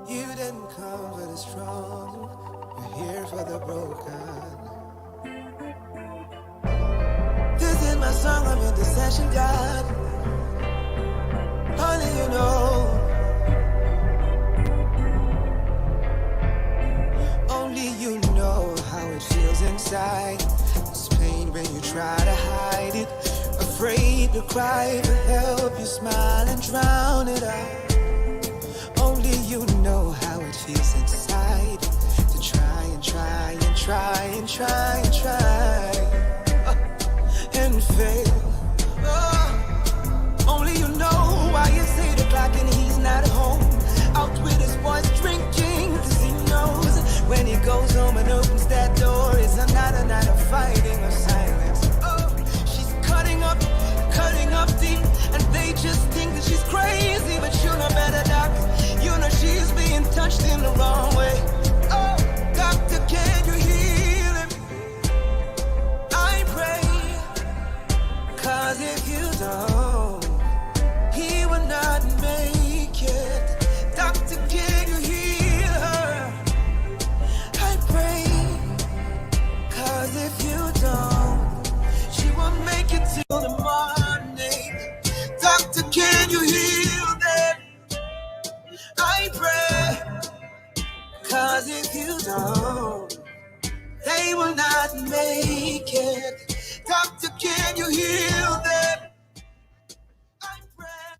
You didn't come for the strong, you're here for the broken. This is my song of intercession, God. Only you know, only you know how it feels inside. This pain when you try to hide it, afraid to cry for help. You smile and drown it out. Only you know how it feels inside to try and try and try and try and try and fail. Only you know why it's 8 o'clock and he's not home. Out with his boys drinking, cause he knows when he goes home and opens that door, it's another night of fighting or silence. Oh, she's cutting up deep, and they just think that she's crazy, but you know better, doc. You know she's being touched in the wrong way. Oh, doctor, can you heal him? I pray, cause if you don't, he will not make it. Doctor, can you heal her? I pray, cause if you don't, she won't make it till the morning. Doctor, can you heal them? I pray, cause if you don't, they will not make it. Doctor, can you heal them? I pray.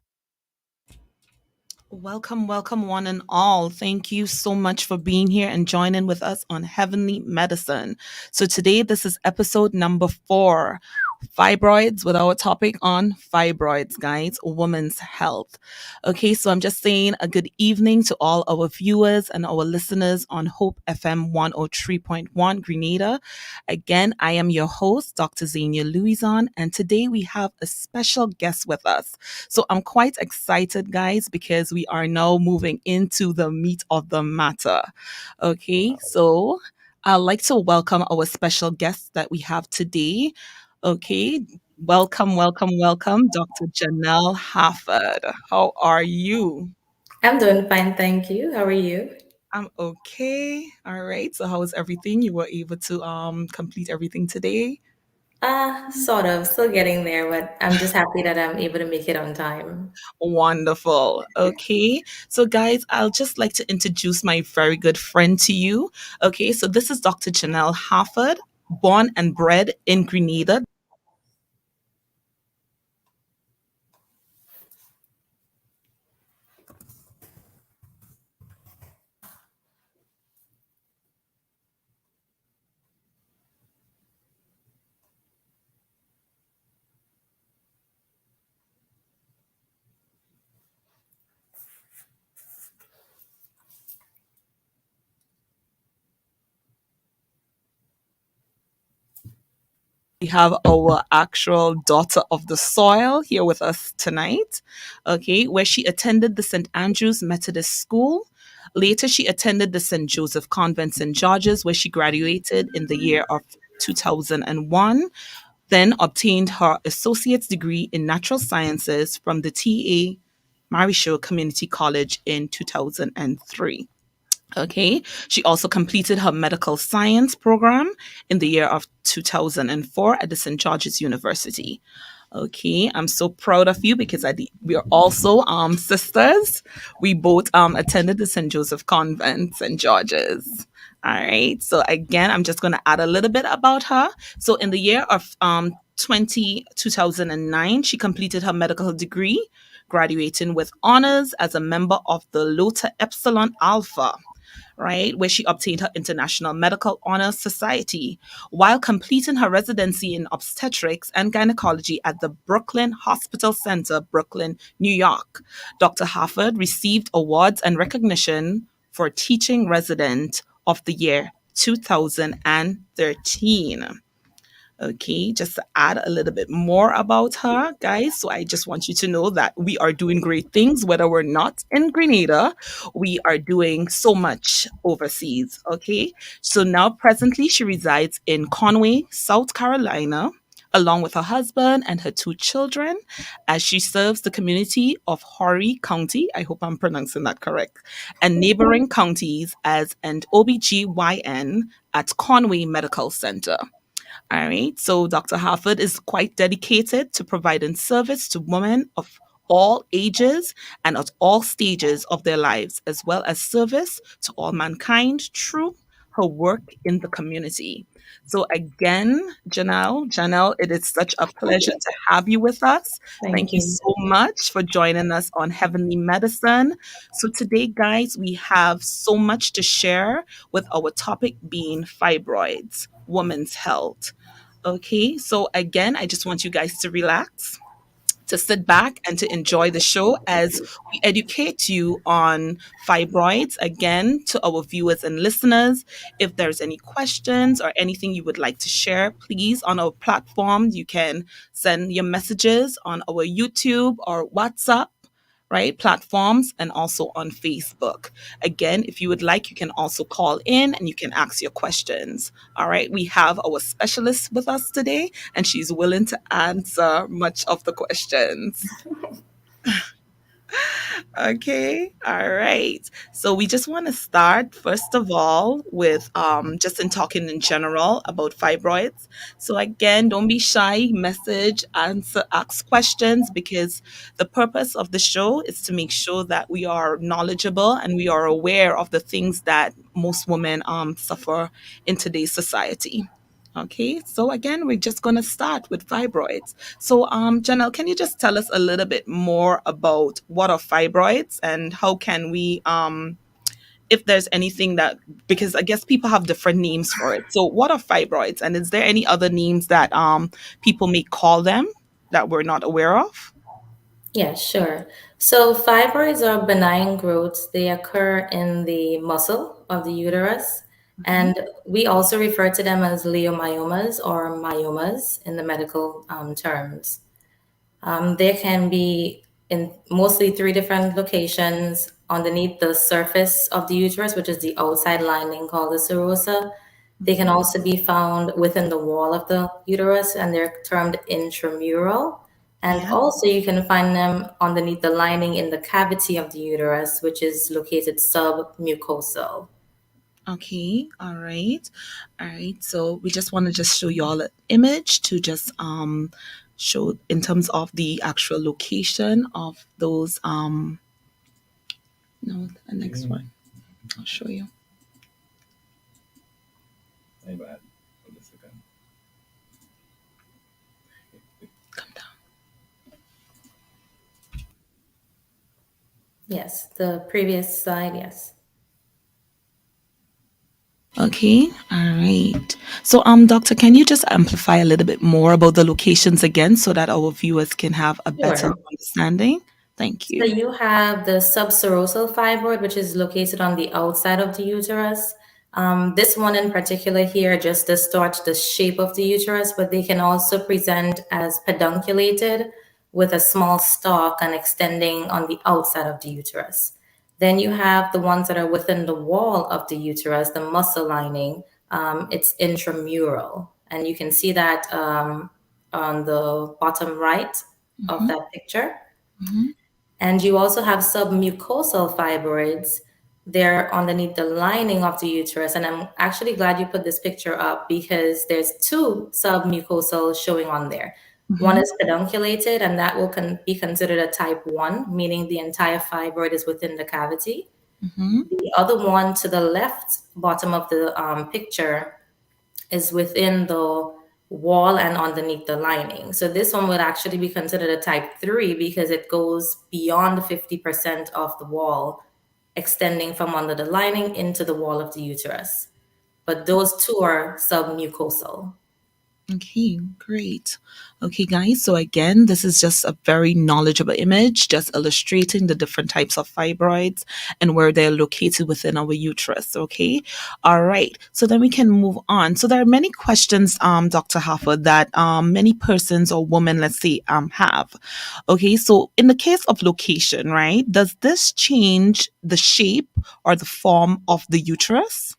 Welcome, welcome, one and all. Thank you so much for being here and joining with us on Heavenly Medicine. So, today, this is episode number 4, fibroids, with our topic on fibroids, guys, women's health. Okay, so I'm just saying a good evening to all our viewers and our listeners on Hope FM 103.1 Grenada. Again, I am your host, Dr. Zayniah Louison, and today we have a special guest with us. So I'm quite excited, guys, because we are now moving into the meat of the matter. Okay, so I'd like to welcome our special guest that we have today. Okay, welcome, welcome, welcome, Dr. Janelle Harford. How are you? I'm doing fine, thank you. How are you? I'm okay. All right. So how was everything? You were able to complete everything today? Sort of. Still getting there, but I'm just happy that I'm able to make it on time. Wonderful. Okay. So, guys, I'll just like to introduce my very good friend to you. Okay. So, this is Dr. Janelle Harford, born and bred in Grenada. We have our actual daughter of the soil here with us tonight, okay, where she attended the St. Andrew's Methodist School. Later, she attended the St. Joseph Convent St. George's, where she graduated in the year of 2001, then obtained her associate's degree in natural sciences from the T.A. Marisho Community College in 2003. Okay. She also completed her medical science program in the year of 2004 at the St. George's University. Okay, I'm so proud of you because we are also sisters. We both attended the St. Joseph Convent, St. George's. All right. So again, I'm just going to add a little bit about her. So in the year of 2009, she completed her medical degree, graduating with honors as a member of the Lota Epsilon Alpha, right, where she obtained her International Medical Honors Society while completing her residency in obstetrics and gynecology at the Brooklyn Hospital Center, Brooklyn, New York. Dr. Harford received awards and recognition for Teaching Resident of the Year 2013. Okay, just to add a little bit more about her, guys. So I just want you to know that we are doing great things, whether we're not in Grenada, we are doing so much overseas. Okay, so now presently she resides in Conway, South Carolina. along with her husband and her two children, as she serves the community of Horry County. I hope I'm pronouncing that correct, and neighboring counties as an OBGYN at Conway Medical Center. All right. So Dr. Harford is quite dedicated to providing service to women of all ages and at all stages of their lives, as well as service to all mankind through her work in the community. So again, Janelle, it is such a pleasure to have you with us. Thank Thank you you. so much for joining us on Heavenly Medicine. So today, guys, we have so much to share with our topic being fibroids, women's health. Okay, so again, I just want you guys to relax, to sit back, and to enjoy the show as we educate you on fibroids. Again, to our viewers and listeners, if there's any questions or anything you would like to share, please on our platform, you can send your messages on our YouTube or WhatsApp, right, platforms, and also on Facebook. Again, if you would like, you can also call in and you can ask your questions. All right, we have our specialist with us today, and she's willing to answer much of the questions. Okay. All right. So we just want to start first of all with just in talking in general about fibroids. So again, don't be shy, message, answer, ask questions, because the purpose of the show is to make sure that we are knowledgeable and we are aware of the things that most women suffer in today's society. Okay, so again, we're just going to start with fibroids. So, Janelle, can you just tell us a little bit more about what are fibroids and how can we, if there's anything that, because I guess people have different names for it. So, what are fibroids, and is there any other names that people may call them that we're not aware of? Yeah, sure. So fibroids are benign growths. They occur in the muscle of the uterus, Hmm. and we also refer to them as leiomyomas or myomas in the medical terms. There can be in mostly three different locations underneath the surface of the uterus, which is the outside lining called the serosa. They can Hmm. also be found within the wall of the uterus, and they're termed intramural. And Yeah. also, you can find them underneath the lining in the cavity of the uterus, which is located submucosal. Okay, all right. All right. So we just want to just show you all an image to just show in terms of the actual location of those no, the next one. I'll show you. Come down. Yes, the previous slide, yes. Okay, all right. So doctor, can you just amplify a little bit more about the locations again so that our viewers can have a better Sure. understanding? Thank So you. you have the subserosal fibroid, which is located on the outside of the uterus. This one in particular here just distorts the shape of the uterus, but they can also present as pedunculated with a small stalk and extending on the outside of the uterus. Then you have the ones that are within the wall of the uterus, the muscle lining. It's intramural, and you can see that on the bottom right of Mm-hmm, that picture. mm-hmm, And you also have submucosal fibroids. They're underneath the lining of the uterus. And I'm actually glad you put this picture up because there's two submucosal showing on there. One mm-hmm, is pedunculated, and that will be considered a type 1, meaning the entire fibroid is within the cavity. mm-hmm. The other one to the left bottom of the picture is within the wall and underneath the lining. So this one would actually be considered a type 3 because it goes beyond 50% of the wall, extending from under the lining into the wall of the uterus. But those two are submucosal. Okay, great. Okay, guys. So again, this is just a very knowledgeable image, just illustrating the different types of fibroids and where they're located within our uterus. Okay. All right. So then we can move on. So there are many questions, Dr. Harford, that many persons or women, let's say, have. Okay. So in the case of location, right, does this change the shape or the form of the uterus?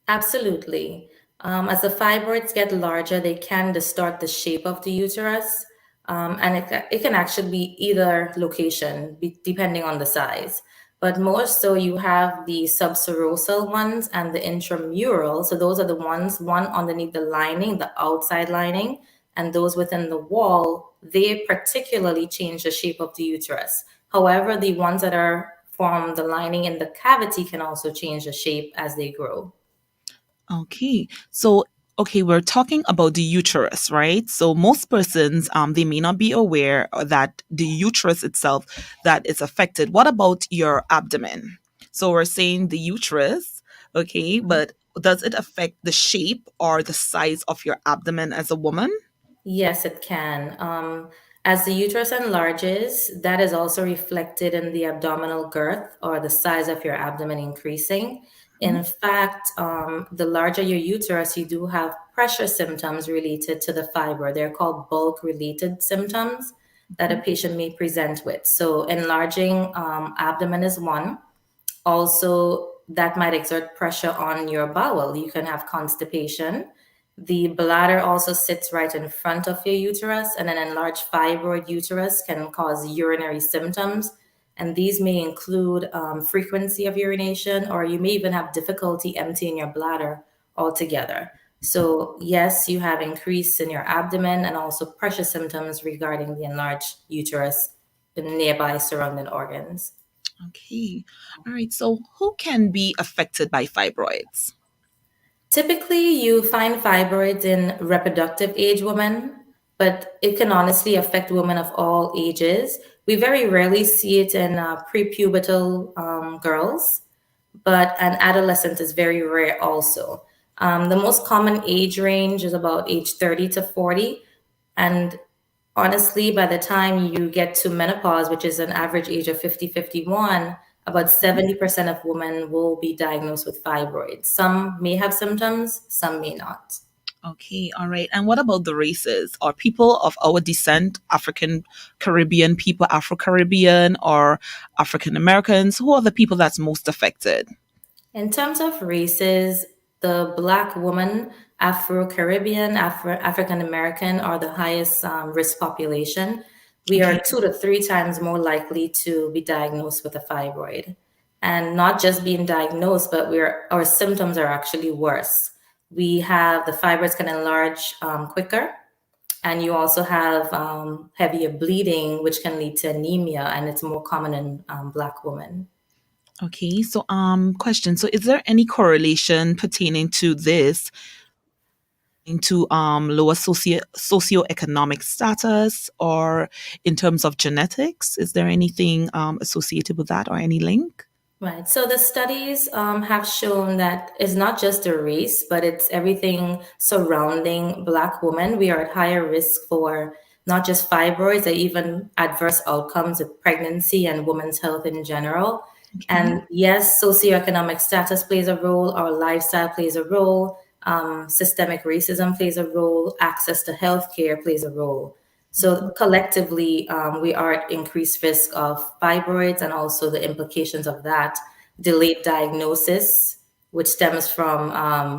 Absolutely. As the fibroids get larger, they can distort the shape of the uterus, and it can actually be either location, depending on the size. But more so, you have the subserosal ones and the intramural. So those are the ones, one underneath the lining, the outside lining, and those within the wall, they particularly change the shape of the uterus. However, the ones that are from the lining in the cavity can also change the shape as they grow. Okay. So, okay, we're talking about the uterus, right? So most persons, they may not be aware that the uterus itself that is affected. What about your abdomen? So we're saying the uterus, okay, but does it affect the shape or the size of your abdomen as a woman? Yes, it can. As the uterus enlarges, that is also reflected in the abdominal girth or the size of your abdomen increasing. Mhm. In fact, the larger your uterus, you do have pressure symptoms related to the fiber. They're called bulk related symptoms that a Mhm. patient may present with. So, enlarging abdomen is one. Also, that might exert pressure on your bowel. You can have constipation. The bladder also sits right in front of your uterus, and an enlarged fibroid uterus can cause urinary symptoms. And these may include frequency of urination, or you may even have difficulty emptying your bladder altogether. So, yes, you have increase in your abdomen and also pressure symptoms regarding the enlarged uterus in nearby surrounding organs. Okay. All right. So who can be affected by fibroids? Typically, you find fibroids in reproductive age women, but it can honestly affect women of all ages. We very rarely see it in prepubertal girls, but an adolescent is very rare also. The most common age range is about age 30 to 40. And honestly, by the time you get to menopause, which is an average age of 50, 51, about 70% of women will be diagnosed with fibroids. Some may have symptoms, some may not. Okay, all right. And what about the races? Are people of our descent African Caribbean people, Afro Caribbean, or African Americans? Who are the people that's most affected? In terms of races, the Black woman, Afro Caribbean, African American are the highest risk population. We Okay. are 2 to 3 times more likely to be diagnosed with a fibroid. And not just being diagnosed, but our symptoms are actually worse. We have the fibroids can enlarge quicker, and you also have heavier bleeding, which can lead to anemia, and it's more common in Black women. Okay. So, question. So, is there any correlation pertaining to this into lower socioeconomic status or in terms of genetics? Is there anything associated with that or any link? Right. So the studies have shown that it's not just a race, but it's everything surrounding Black women. We are at higher risk for not just fibroids, but even adverse outcomes of pregnancy and women's health in general. Okay. And yes, socioeconomic status plays a role, our lifestyle plays a role, systemic racism plays a role, access to healthcare plays a role. So collectively, we are at increased risk of fibroids and also the implications of that delayed diagnosis, which stems from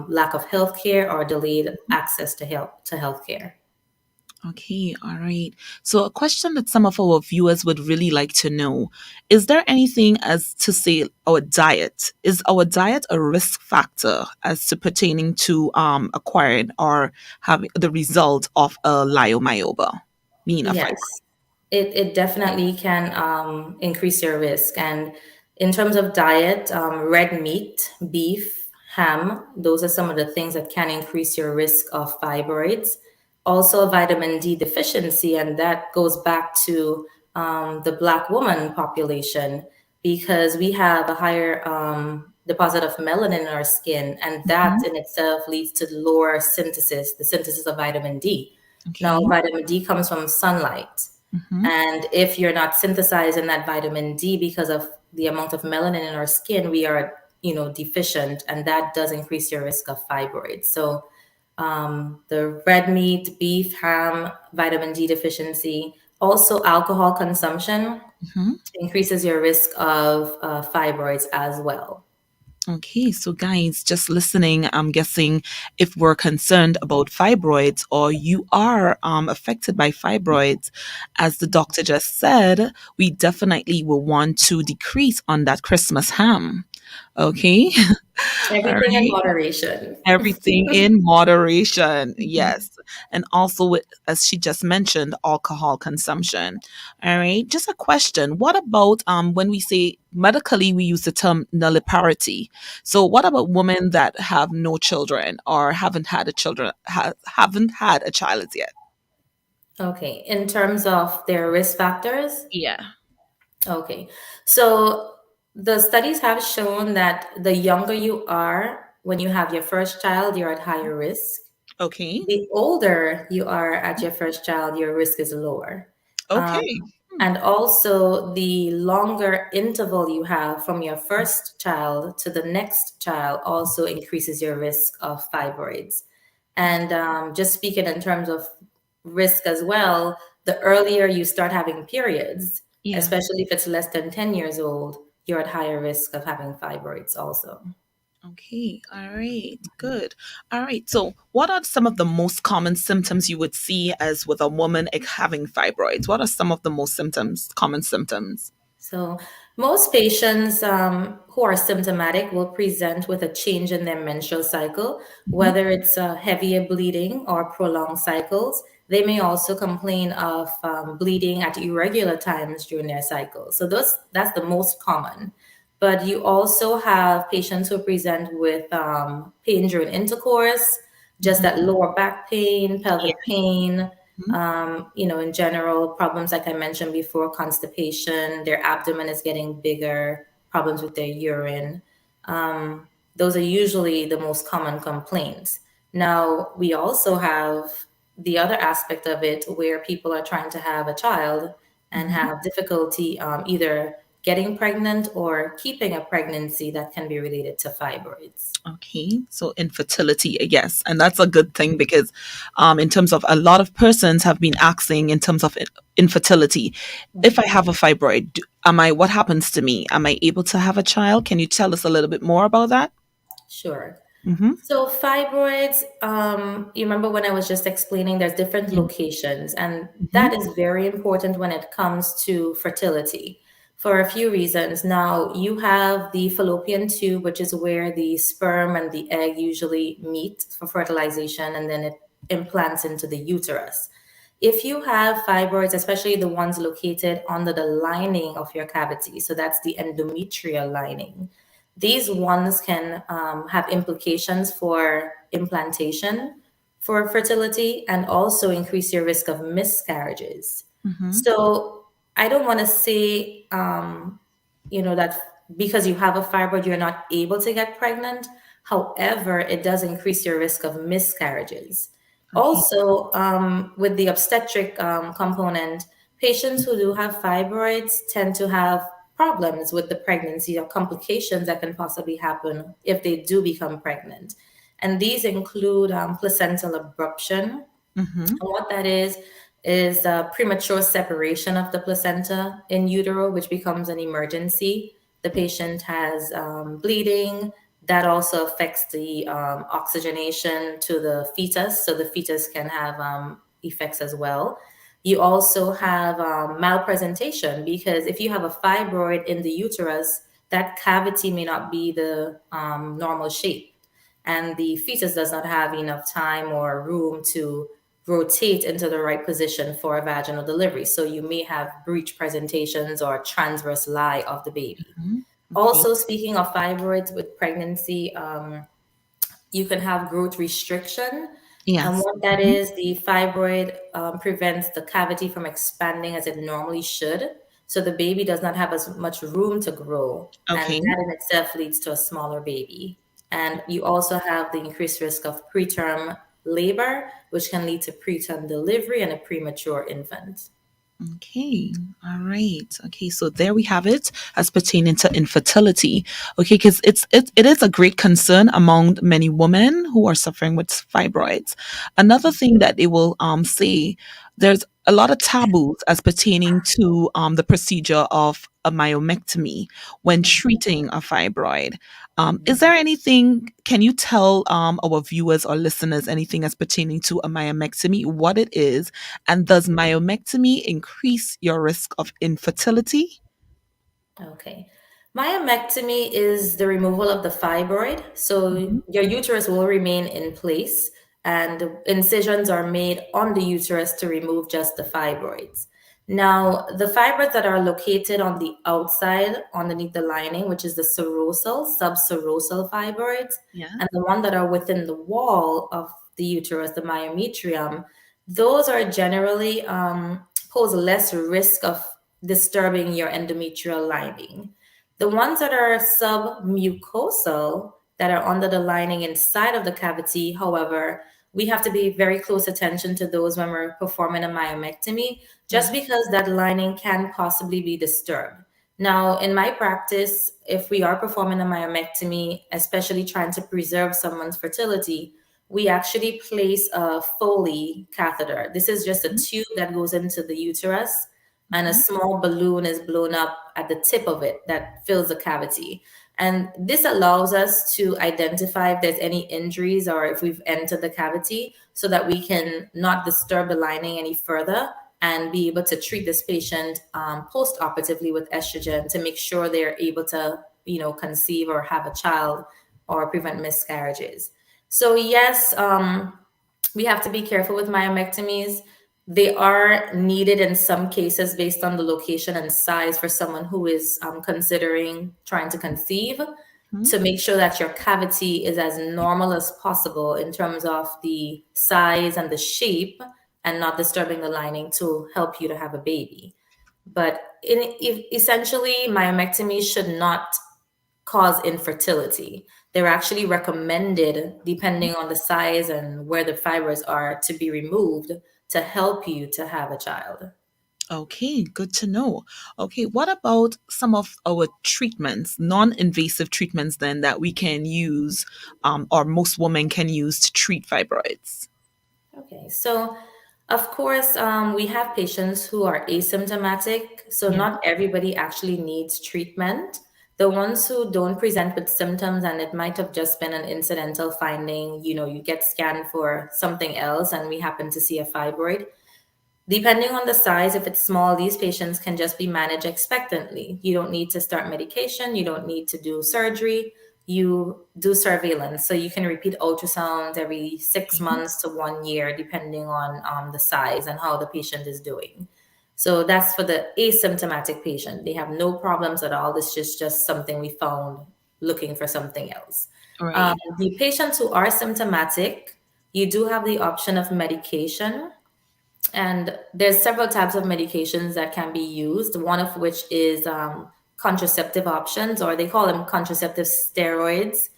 lack of healthcare or delayed access to healthcare. Okay, all right. So, a question that some of our viewers would really like to know, is there anything as to say our diet? Is our diet a risk factor as to pertaining to acquiring or having the result of a leiomyoba, being a fibroid? Yes, it definitely can increase your risk. And in terms of diet, red meat, beef, ham, those are some of the things that can increase your risk of fibroids. Also, vitamin D deficiency, and that goes back to the Black woman population because we have a higher deposit of melanin in our skin, and that Mhm. in itself leads to lower the synthesis of vitamin D. Now, Okay. vitamin D comes from sunlight. Hmm. And if you're not synthesizing that vitamin D because of the amount of melanin in our skin, we are, deficient, and that does increase your risk of fibroids. So, the red meat, beef, ham, vitamin D deficiency, also alcohol consumption Hmm. increases your risk of fibroids as well. Okay, so guys, just listening, I'm guessing if we're concerned about fibroids or you are affected by fibroids, as the doctor just said, we definitely will want to decrease on that Christmas ham. Okay, all Everything in right. moderation. Everything in moderation, yes. And also, with, as she just mentioned, alcohol consumption. All right. Just a question. What about when we say medically, we use the term nulliparity. So, what about women that have no children or haven't had a children haven't had a child as yet? Okay, in terms of their risk factors, Yeah. okay. So the studies have shown that the younger you are when you have your first child, you're at higher risk. Okay. The older you are at your first child, your risk is lower. Um, Okay. Hmm. and also, the longer interval you have from your first child to the next child also increases your risk of fibroids. And just speaking in terms of risk as well, the earlier you start having periods, Yeah. especially if it's less than 10 years old, you're at higher risk of having fibroids also. Okay, all right, good. All right, so what are some of the most common symptoms you would see as with a woman having fibroids? What are some of the most common symptoms? So, most patients who are symptomatic will present with a change in their menstrual cycle, Hmm. whether it's heavier bleeding or prolonged cycles. They may also complain of bleeding at irregular times during their cycle. So, that's the most common. But you also have patients who present with pain during intercourse, just that Hmm. lower back pain, Yeah. pelvic pain, Mhm. in general, problems like I mentioned before, constipation, their abdomen is getting bigger, problems with their urine. Um, those are usually the most common complaints. Now, we also have the other aspect of it where people are trying to have a child and Mhm. have difficulty either getting pregnant or keeping a pregnancy that can be related to fibroids. Okay, so infertility, yes, and that's a good thing because, in terms of a lot of persons have been asking in terms of infertility, if I have a fibroid, am I? What happens to me? Am I able to have a child? Can you tell us a little bit more about that? Sure. Mm-hmm. So fibroids, you remember when I was just explaining there's different Yeah. locations, and Mm-hmm. that is very important when it comes to fertility for a few reasons. Now, you have the fallopian tube, which is where the sperm and the egg usually meet for fertilization, and then it implants into the uterus. If you have fibroids, especially the ones located under the lining of your cavity, so that's the endometrial lining, these ones can have implications for implantation, for fertility, and also increase your risk of miscarriages. Mm-hmm. So I don't want to say, that because you have a fibroid, you're not able to get pregnant. However, it does increase your risk of miscarriages. Okay. Also, with the obstetric component, patients who do have fibroids tend to have problems with the pregnancy or complications that can possibly happen if they do become pregnant. And these include placental abruption. Mm-hmm. And what that is premature separation of the placenta in utero, which becomes an emergency. The patient has bleeding. That also affects the oxygenation to the fetus, so the fetus can have effects as well. You also have malpresentation because if you have a fibroid in the uterus, that cavity may not be the normal shape, and the fetus does not have enough time or room to rotate into the right position for a vaginal delivery. So you may have breech presentations or transverse lie of the baby. Mm-hmm. Okay. Also, speaking of fibroids with pregnancy, you can have growth restriction. And Yes. what that Mm-hmm. is, the fibroid prevents the cavity from expanding as it normally should. So the baby does not have as much room to grow. And Okay. that in itself leads to a smaller baby. And you also have the increased risk of preterm labor, which can lead to preterm delivery and a premature infant. Okay. All right. Okay. So there we have it as pertaining to infertility. Okay, because it is a great concern among many women who are suffering with fibroids. Another thing that they will say there's a lot of taboos as pertaining to the procedure of a myomectomy when treating a fibroid. Is there anything, can you tell our viewers or listeners anything as pertaining to a myomectomy, what it is, and does myomectomy increase your risk of infertility? Okay. Myomectomy is the removal of the fibroid. So Mhm. your uterus will remain in place, and incisions are made on the uterus to remove just the fibroids. Now, the fibroids that are located on the outside, underneath the lining, which is the serosal, subserosal fibroids, Yeah. and the one that are within the wall of the uterus, the myometrium, those are generally pose less risk of disturbing your endometrial lining. The ones that are submucosal, that are under the lining inside of the cavity, however, we have to be very close attention to those when we're performing a myomectomy, just Yeah. because that lining can possibly be disturbed. Now, in my practice, if we are performing a myomectomy, especially trying to preserve someone's fertility, we actually place a Foley catheter. This is just a Mhm. tube that goes into the uterus, and a Mhm. small balloon is blown up at the tip of it that fills the cavity. And this allows us to identify if there's any injuries or if we've entered the cavity so that we can not disturb the lining any further and be able to treat this patient post-operatively with estrogen to make sure they're able to, conceive or have a child or prevent miscarriages. So yes, we have to be careful with myomectomies. They are needed in some cases based on the location and size for someone who is considering trying to conceive, Mhm. to make sure that your cavity is as normal as possible in terms of the size and the shape and not disturbing the lining to help you to have a baby. But essentially, myomectomy should not cause infertility. They're actually recommended, depending on the size and where the fibers are, to be removed to help you to have a child. Okay, good to know. Okay, what about some of our treatments, non-invasive treatments then that we can use, or most women can use to treat fibroids? Okay, so of course, we have patients who are asymptomatic, so Yeah. not everybody actually needs treatment. The ones who don't present with symptoms and it might have just been an incidental finding, you get scanned for something else and we happen to see a fibroid. Depending on the size, if it's small, these patients can just be managed expectantly. You don't need to start medication, you don't need to do surgery, you do surveillance. So you can repeat ultrasounds every 6 months to 1 year, depending on the size and how the patient is doing. So that's for the asymptomatic patient. They have no problems at all. This is just something we found looking for something else. Right. The patients who are symptomatic, you do have the option of medication, and there's several types of medications that can be used, one of which is contraceptive options, or they call them contraceptive steroids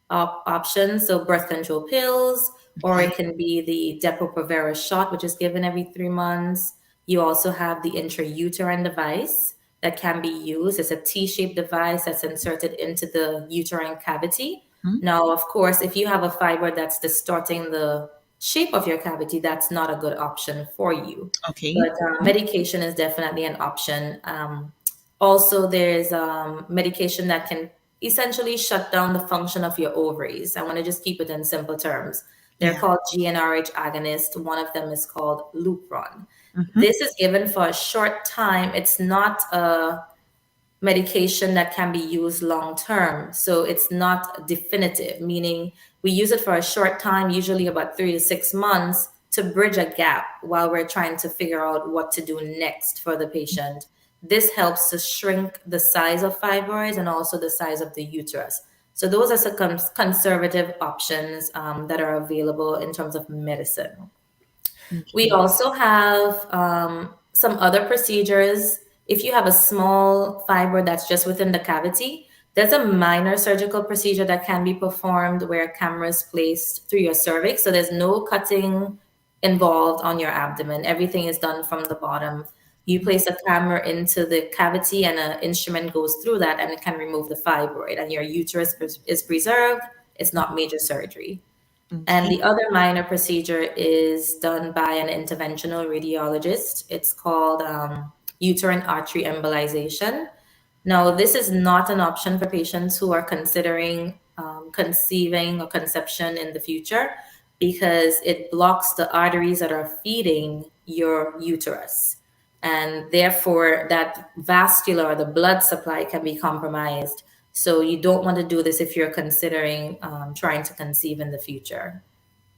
options. So birth control pills, or Okay. it can be the Depo-Provera shot, which is given every 3 months. You also have the intrauterine device that can be used. It's a T-shaped device that's inserted into the uterine cavity. Mhm. Now, of course, if you have a fiber that's distorting the shape of your cavity, that's not a good option for you. Okay. But medication is definitely an option. Also, there's medication that can essentially shut down the function of your ovaries. I want to just keep it in simple terms. They're Yeah. called GnRH agonists. One of them is called Lupron. Hmm. This is given for a short time. It's not a medication that can be used long term. So it's not definitive, meaning we use it for a short time, usually about 3 to 6 months, to bridge a gap while we're trying to figure out what to do next for the patient. This helps to shrink the size of fibroids and also the size of the uterus. So those are some conservative options that are available in terms of medicine. We Okay. also have some other procedures. If you have a small fiber that's just within the cavity, there's a minor surgical procedure that can be performed where a camera is placed through your cervix. So there's no cutting involved on your abdomen. Everything is done from the bottom. You place a camera into the cavity and an instrument goes through that and it can remove the fibroid and your uterus is preserved. It's not major surgery. And Okay. the other minor procedure is done by an interventional radiologist. It's called uterine artery embolization. Now, this is not an option for patients who are considering conceiving or conception in the future because it blocks the arteries that are feeding your uterus. And therefore, that vascular or the blood supply can be compromised. So, you don't want to do this if you're considering trying to conceive in the future.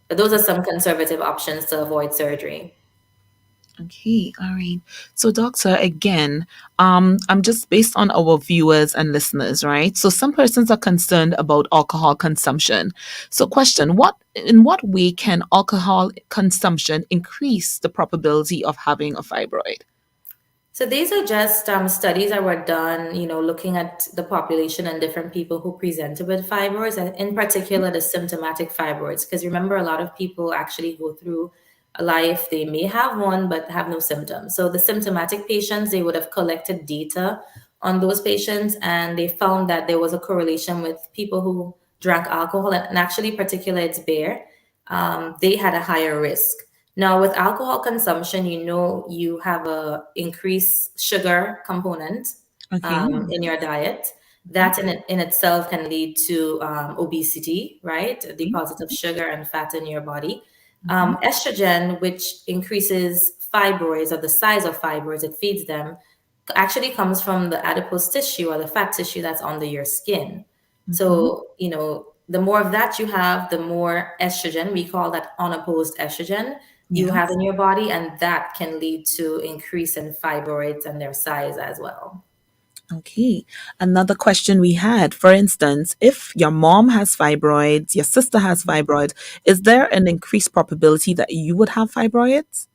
But those are some conservative options to avoid surgery. Okay, all right. So, doctor, again, I'm just based on our viewers and listeners, right? So, some persons are concerned about alcohol consumption. So, question: in what way can alcohol consumption increase the probability of having a fibroid? So these are just studies that were done, looking at the population and different people who presented with fibroids, and in particular the symptomatic fibroids. Because remember, a lot of people actually go through a life, they may have one but have no symptoms. So the symptomatic patients, they would have collected data on those patients, and they found that there was a correlation with people who drank alcohol, and actually particulates beer, they had a higher risk. Now, with alcohol consumption, you have a increased sugar component Okay. in your diet. That in itself can lead to obesity, right? A Okay. deposit of sugar and fat in your body. Mhm. Estrogen, which increases fibroids or the size of fibroids, it feeds them, actually comes from the adipose tissue or the fat tissue that's under your skin. Mhm. So, the more of that you have, the more estrogen, we call that unopposed estrogen, you have Yes. in your body, and that can lead to increase in fibroids and their size as well. Okay. Another question we had, for instance, if your mom has fibroids, your sister has fibroids, is there an increased probability that you would have fibroids?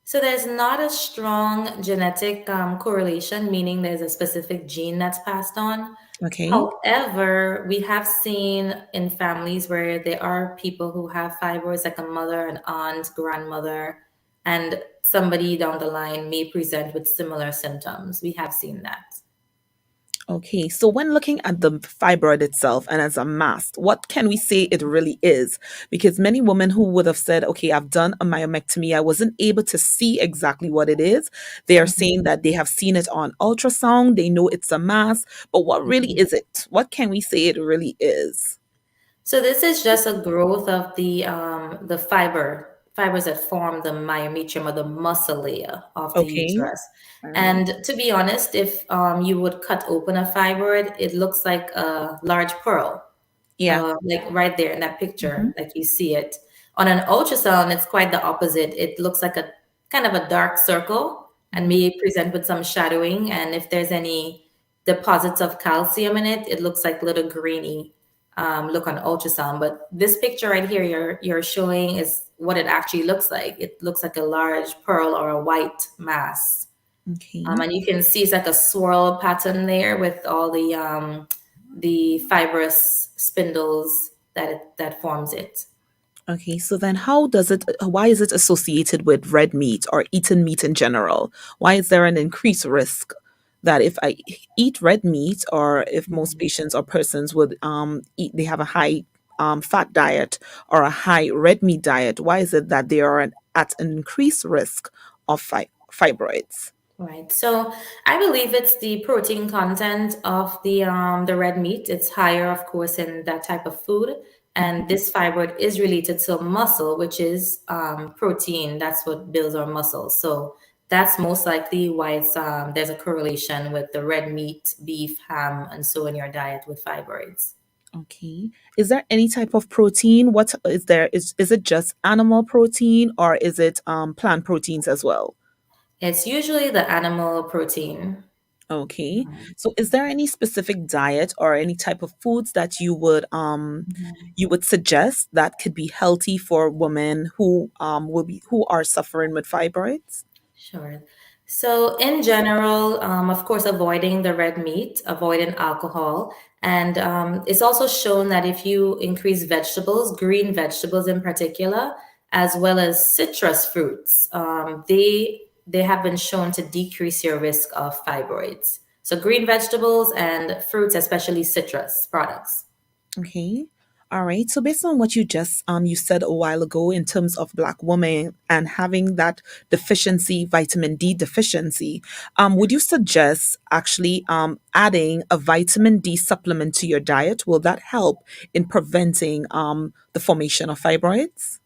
So there's not a strong genetic correlation, meaning there's a specific gene that's passed on. Okay. However, we have seen in families where there are people who have fibroids, like a mother, an aunt, grandmother, and somebody down the line may present with similar symptoms. We have seen that. Okay, so when looking at the fibroid itself and as a mass, what can we say it really is? Because many women who would have said, okay, I've done a myomectomy, I wasn't able to see exactly what it is. They are saying that they have seen it on ultrasound, they know it's a mass, but what really is it? What can we say it really is? So this is just a growth of the fibers that form the myometrium or the muscle layer of the Okay, uterus. all right. And to be honest, if you would cut open a fibroid, it looks like a large pearl, Yeah. like right there in that Hmm. picture, like you see it. On an ultrasound, it's quite the opposite. It looks like a kind of a dark circle and Hmm. may present with some shadowing. And if there's any deposits of calcium in it, it looks like little greeny look on ultrasound. But this picture right here you're showing is what it actually looks like. It looks like a large pearl or a white mass. Okay. And you can see it's like a swirl pattern there with all the fibrous spindles that forms it. Okay, so then why is it associated with red meat or eaten meat in general? Why is there an increased risk that if I eat red meat or if most patients or persons would they have a high fat diet or a high red meat diet, why is it that they are at an increased risk of fibroids? Right. So I believe it's the protein content of the red meat. It's higher, of course, in that type of food. And Mhm. this fibroid is related to muscle, which is protein. That's what builds our muscles. So that's most likely why there's a correlation with the red meat, beef, ham, and so in your diet with fibroids. Okay. Is there any type of protein? What is there? Is it just animal protein or is it plant proteins as well? It's usually the animal protein. Okay. So is there any specific diet or any type of foods that you would suggest that could be healthy for women who are suffering with fibroids? Sure. So, in general, of course, avoiding the red meat, avoiding alcohol. And it's also shown that if you increase vegetables, green vegetables in particular, as well as citrus fruits, they have been shown to decrease your risk of fibroids. So, green vegetables and fruits, especially citrus products. Okay. All right. So based on what you just you said a while ago in terms of Black women and having that deficiency, vitamin D deficiency, would you suggest actually adding a vitamin D supplement to your diet? Will that help in preventing the formation of fibroids?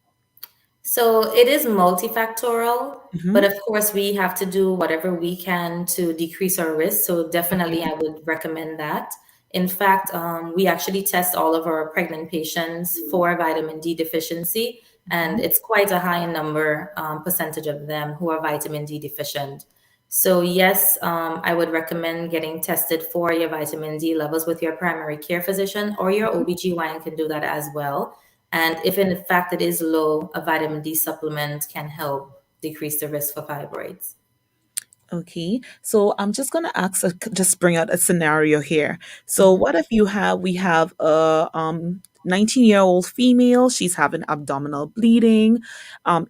So it is multifactorial, Mm-hmm. but of course we have to do whatever we can to decrease our risk. So definitely I would recommend that. In fact, we actually test all of our pregnant patients for vitamin D deficiency, and it's quite a high number, percentage of them who are vitamin D deficient. So yes, I would recommend getting tested for your vitamin D levels with your primary care physician, or your OBGYN can do that as well. And if in fact it is low, a vitamin D supplement can help decrease the risk for fibroids. Okay, so I'm just gonna ask, just bring out a scenario here. So, what if we have a 19-year-old female? She's having abdominal bleeding.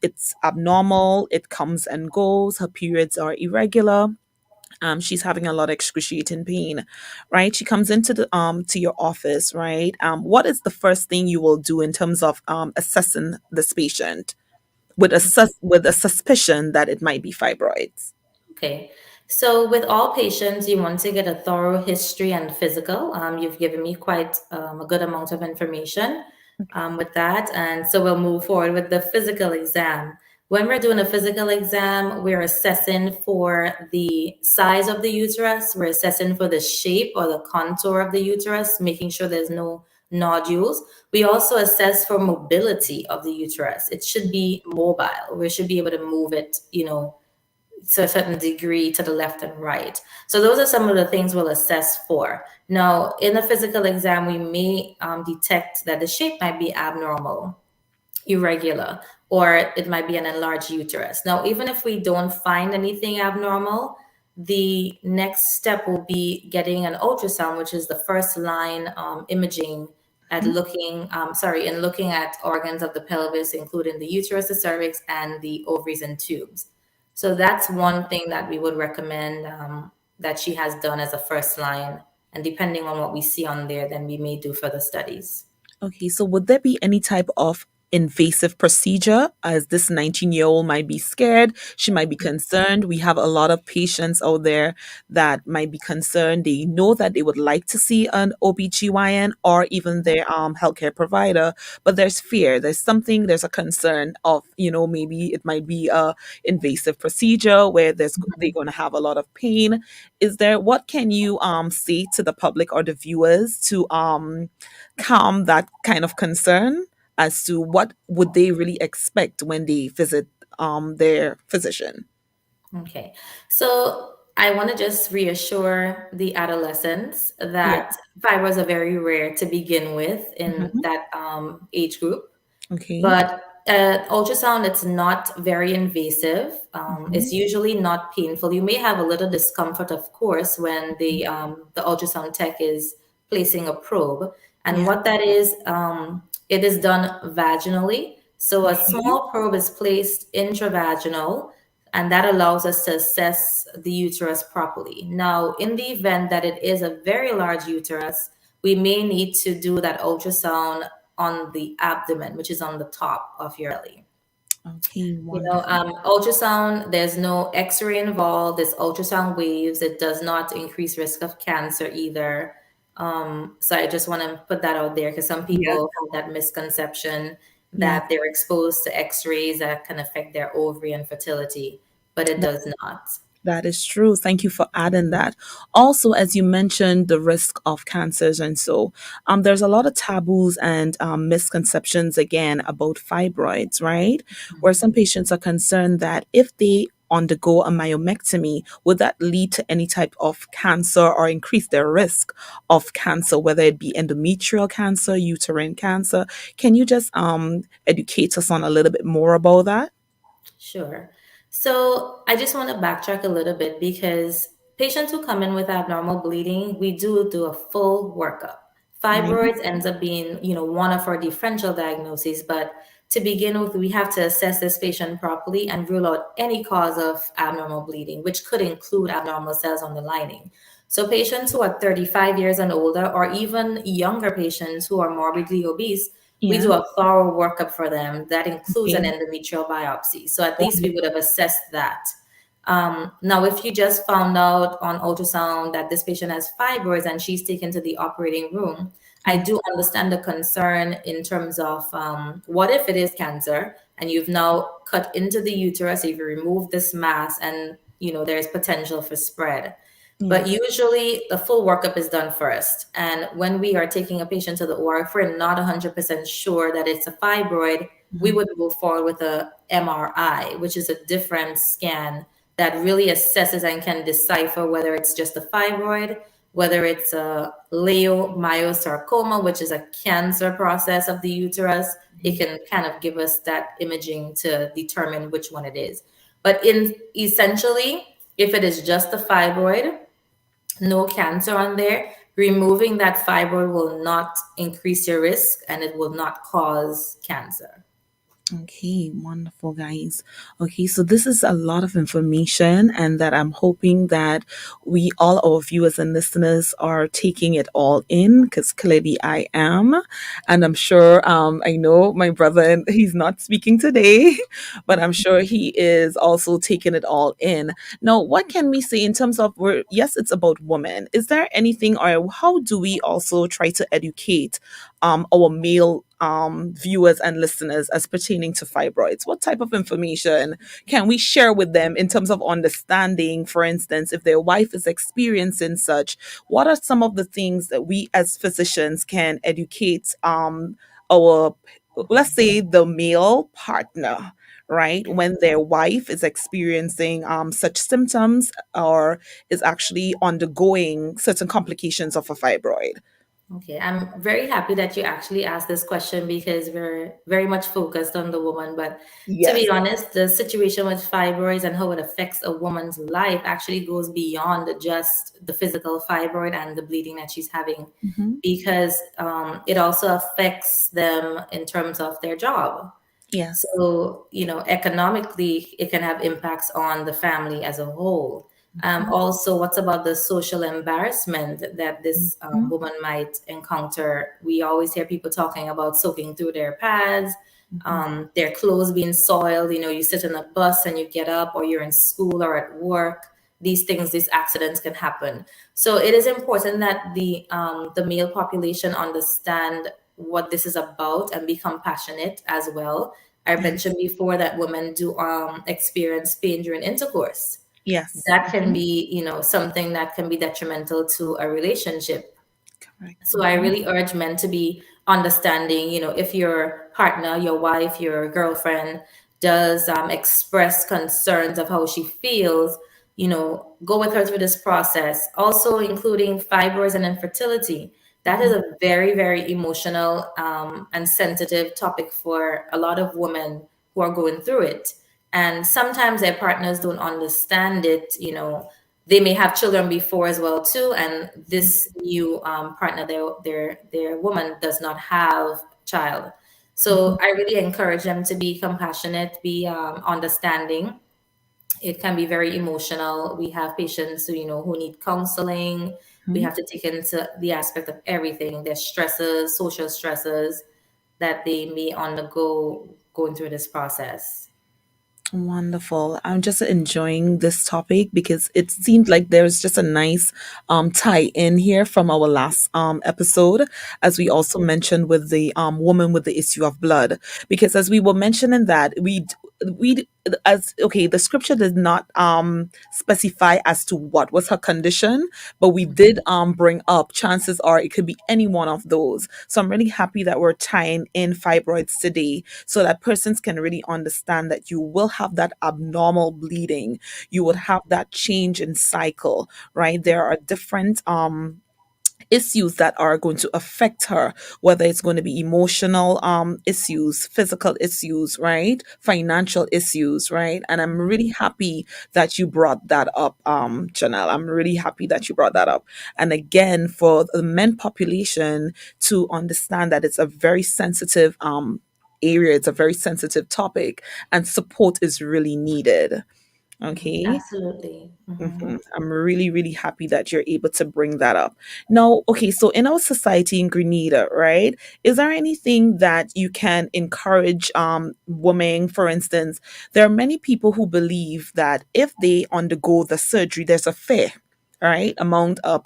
It's abnormal. It comes and goes. Her periods are irregular. She's having a lot of excruciating pain, right? She comes into the to your office, right? What is the first thing you will do in terms of assessing this patient with with a suspicion that it might be fibroids? Okay. So with all patients, you want to get a thorough history and physical. You've given me quite a good amount of information with that. And so we'll move forward with the physical exam. When we're doing a physical exam, we're assessing for the size of the uterus. We're assessing for the shape or the contour of the uterus, making sure there's no nodules. We also assess for mobility of the uterus. It should be mobile. We should be able to move it, to a certain degree to the left and right. So those are some of the things we'll assess for. Now, in a physical exam, we may detect that the shape might be abnormal, irregular, or it might be an enlarged uterus. Now, even if we don't find anything abnormal, the next step will be getting an ultrasound, which is the first line imaging at in looking at organs of the pelvis, including the uterus, the cervix, and the ovaries and tubes. So that's one thing that we would recommend that she has done as a first line. And depending on what we see on there, then we may do further studies. Okay, so would there be any type of invasive procedure as this 19-year-old might be scared, she might be concerned? We have a lot of patients out there that might be concerned. They know that they would like to see an OBGYN or even their healthcare provider, but there's fear. There's a concern of, maybe it might be a invasive procedure where they're going to have a lot of pain. What can you say to the public or the viewers to calm that kind of concern as to what would they really expect when they visit their physician? Okay. So I want to just reassure the adolescents Yeah. that fibroids are very rare to begin with in Hmm. that age group. Okay. But ultrasound, it's not very invasive. Hmm. It's usually not painful. You may have a little discomfort, of course, when the ultrasound tech is placing a probe. And Yeah. what that is, it is done vaginally. So a Okay. small probe is placed intravaginal, and that allows us to assess the uterus properly. Now, in the event that it is a very large uterus, we may need to do that ultrasound on the abdomen, which is on the top of your belly. Okay. Wonderful. Ultrasound, there's no x-ray involved. There's ultrasound waves. It does not increase risk of cancer either. So I just want to put that out there because some Yes. people have that misconception Yes. that they're exposed to x-rays that can affect their ovary and fertility, but it does not. That is true. Thank you for adding that. Also, as you mentioned, the risk of cancers and so, there's a lot of taboos and misconceptions again about fibroids, right? Where some patients are concerned that if they undergo a myomectomy, would that lead to any type of cancer or increase their risk of cancer, whether it be endometrial cancer, uterine cancer? Can you just educate us on a little bit more about that? Sure. So I just want to backtrack a little bit because patients who come in with abnormal bleeding, we do a full workup. Right. Fibroids ends up being, one of our differential diagnoses, but to begin with, we have to assess this patient properly and rule out any cause of abnormal bleeding, which could include abnormal cells on the lining. So patients who are 35 years and older, or even younger patients who are morbidly obese, we Yeah. do a thorough workup for them that includes an Okay. endometrial biopsy. So at least we would Wonderful. have assessed that. Now, if you just found out on ultrasound that this patient has fibroids and she's taken to the operating room, I Yeah. do understand the concern in terms of what if it is cancer and you've now cut into the uterus, if you remove this mass and there's potential for spread. But Yes. usually the full workup is done first. And when we are taking a patient to the OR, if we're not 100% sure that it's a fibroid, we Mhm. would move forward with a MRI, which is a different scan that really assesses and can decipher whether it's just a fibroid, whether it's a leiomyosarcoma, which is a cancer process of the uterus. It can kind of give us that imaging to determine which one it is. But in essentially, if it is just a fibroid, no cancer on there, removing that fibroid will not increase your risk and it will not cause cancer. Okay, wonderful, guys. Okay, so this is a lot of information, and that I'm hoping that we, all our viewers and listeners, are taking it all in, because clearly I am. And I'm sure, I know my brother, and he's not speaking today, but I'm sure he is also taking it all in. Now, what can we say in terms of, yes, it's about women. Is there anything, or how do we also try to educate our male viewers and listeners as pertaining to fibroids? What type of information can we share with them in terms of understanding? For instance, if their wife is experiencing such, what are some of the things that we as physicians can educate our, let's say, the male partner? Right, when their wife is experiencing such symptoms or is actually undergoing certain complications of a fibroid. Okay, I'm very happy that you actually asked this question because we're very much focused on the woman. But to be Yes. honest, the situation with fibroids and how it affects a woman's life actually goes beyond just the physical fibroid and the bleeding that she's having, Mhm. because it also affects them in terms of their job. Yes. So, economically, it can have impacts on the family as a whole. Also, what's about the social embarrassment that this Mhm. woman might encounter? We always hear people talking about soaking through their pads, Mhm. their clothes being soiled. You sit in a bus and you get up, or you're in school or at work. These things, these accidents can happen. So it is important that the male population understand what this is about and be compassionate as well. I Yes. mentioned before that women do experience pain during intercourse. Yes. That can Mhm. be, something that can be detrimental to a relationship. Correct. So I Mhm. really urge men to be understanding, if your partner, your wife, your girlfriend does express concerns of how she feels, go with her through this process. Also, including fibroids and infertility. That is Mhm. a very, very emotional and sensitive topic for a lot of women who are going through it. And sometimes their partners don't understand it. They may have children before as well too, and this new partner, their woman, does not have child. Mhm. So I really encourage them to be compassionate, be understanding. It can be very emotional. We have patients who need counseling. We Mhm. have to take into the aspect of everything, their stresses, social stresses that they may undergo going through this process. Wonderful. I'm just enjoying this topic because it seemed like there's just a nice tie in here from our last episode, as we also mentioned with the woman with the issue of blood. Because as we were mentioning that we as okay, the scripture did not specify as to what was her condition, but we did bring up chances are it could be any one of those. So I'm really happy that we're tying in fibroids today so that persons can really understand that you will have that abnormal bleeding, you would have that change in cycle, right? There are different issues that are going to affect her, whether it's going to be emotional issues, physical issues, right, financial issues, right? And I'm really happy that you brought that up, Janelle. I'm really happy that you brought that up. And again, for the men population to understand that it's a very sensitive area, it's a very sensitive topic, and support is really needed. Okay. Absolutely. I'm really, really happy that you're able to bring that up. Now, okay, so in our society in Grenada, right, is there anything that you can encourage women? For instance, there are many people who believe that if they undergo the surgery, there's a fear, right, among a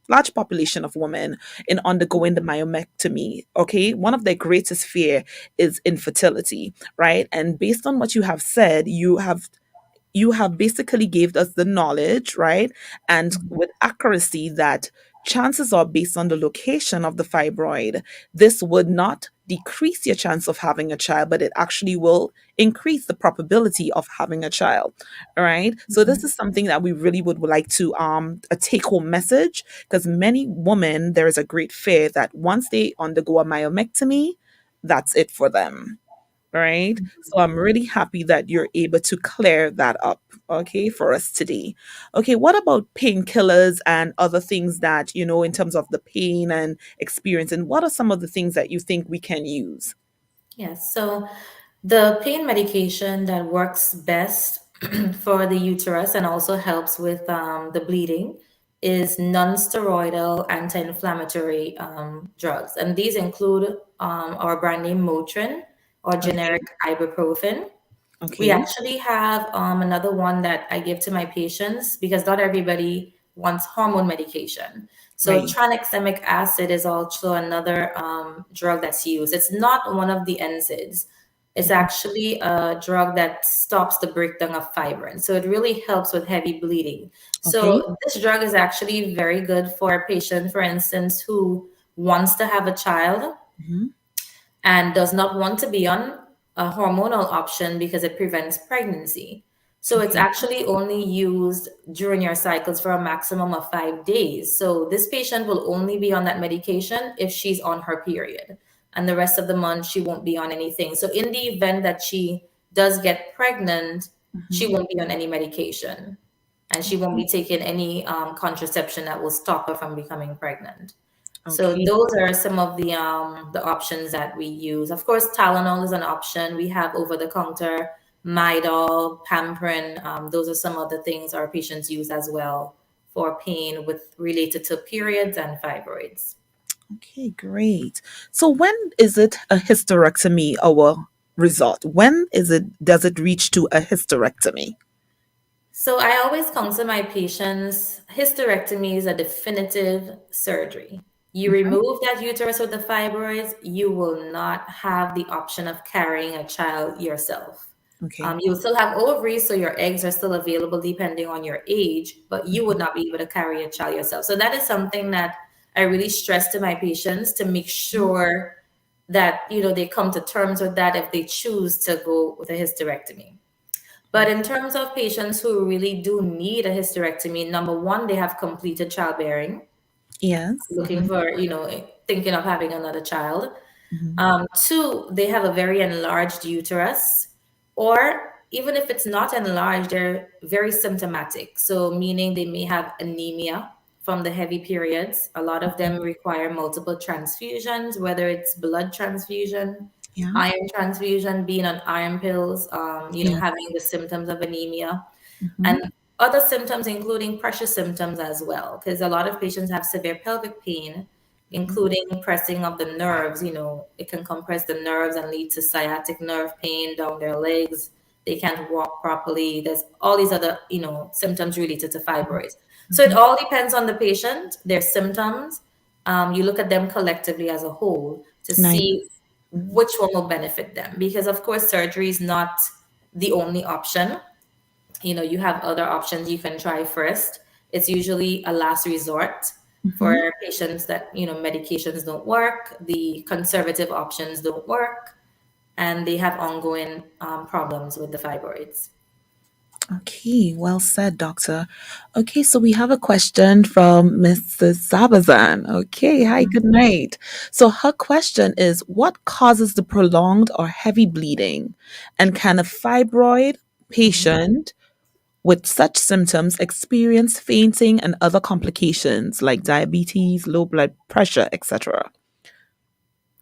large population of women in undergoing the myomectomy. Okay, one of their greatest fear is infertility, right? And based on what you have said, you have basically gave us the knowledge, right? And with accuracy that chances are based on the location of the fibroid, this would not decrease your chance of having a child, but it actually will increase the probability of having a child. All right. So this is something that we really would like to a take home message, because many women there is a great fear that once they undergo a myomectomy, that's it for them, right? So I'm really happy that you're able to clear that up, okay, for us today. Okay, what about painkillers and other things that, in terms of the pain and experience, and what are some of the things that you think we can use? Yes. So the pain medication that works best for the uterus and also helps with the bleeding is non-steroidal anti-inflammatory drugs, and these include our brand name Motrin or Okay, generic ibuprofen. We okay, actually have another one that I give to my patients because not everybody wants hormone medication. So right. tranexamic acid is also another drug that's used. It's not one of the NSAIDs. It's Mhm. actually a drug that stops the breakdown of fibrin. So it really helps with heavy bleeding. Okay. So this drug is actually very good for a patient, for instance, who wants to have a child Hmm. and does not want to be on a hormonal option because it prevents pregnancy. So it's Okay. actually only used during your cycles for a maximum of 5 days. So this patient will only be on that medication if she's on her period. And the rest of the month, she won't be on anything. So in the event that she does get pregnant, she Hmm. won't be on any medication. And she won't be taking any contraception that will stop her from becoming pregnant. So Okay. those are some of the options that we use. Of course, Tylenol is an option. We have over the counter Midol, Pamprin. Those are some of the things our patients use as well for pain with related to periods and fibroids. Okay, great. So when is it a hysterectomy our result? When does it reach to a hysterectomy? So I always counsel my patients, hysterectomy is a definitive surgery. You Mhm. remove that uterus with the fibroids, you will not have the option of carrying a child yourself. Okay. You'll still have ovaries, so your eggs are still available depending on your age, but you would not be able to carry a child yourself. So that is something that I really stress to my patients to make Mhm. sure that they come to terms with that if they choose to go with a hysterectomy. But in terms of patients who really do need a hysterectomy, number one, they have completed childbearing, Yes. looking for, thinking of having another child. Mhm. Two, they have a very enlarged uterus, or even if it's not enlarged, they're very symptomatic. So, meaning they may have anemia from the heavy periods. A lot of them require multiple transfusions, whether it's blood transfusion, Yeah. iron transfusion, being on iron pills, Yeah. having the symptoms of anemia. Mhm. And other symptoms, including pressure symptoms as well, because a lot of patients have severe pelvic pain, Mhm. including pressing of the nerves. It can compress the nerves and lead to sciatic nerve pain down their legs. They can't walk properly. There's all these other, symptoms related to fibroids. So it Mhm. all depends on the patient, their symptoms. You look at them collectively as a whole to Nice. see which one will benefit them. Because, of course, surgery is not the only option. You have other options you can try first. It's usually a last resort for Mhm. patients that medications don't work, the conservative options don't work, and they have ongoing problems with the fibroids. Okay, well said, doctor. Okay, so we have a question from Mrs. Sabazan. Okay, hi, good night. So her question is, what causes the prolonged or heavy bleeding? And can a fibroid Mhm. patient with such symptoms experience fainting and other complications like diabetes, low blood pressure, etc.?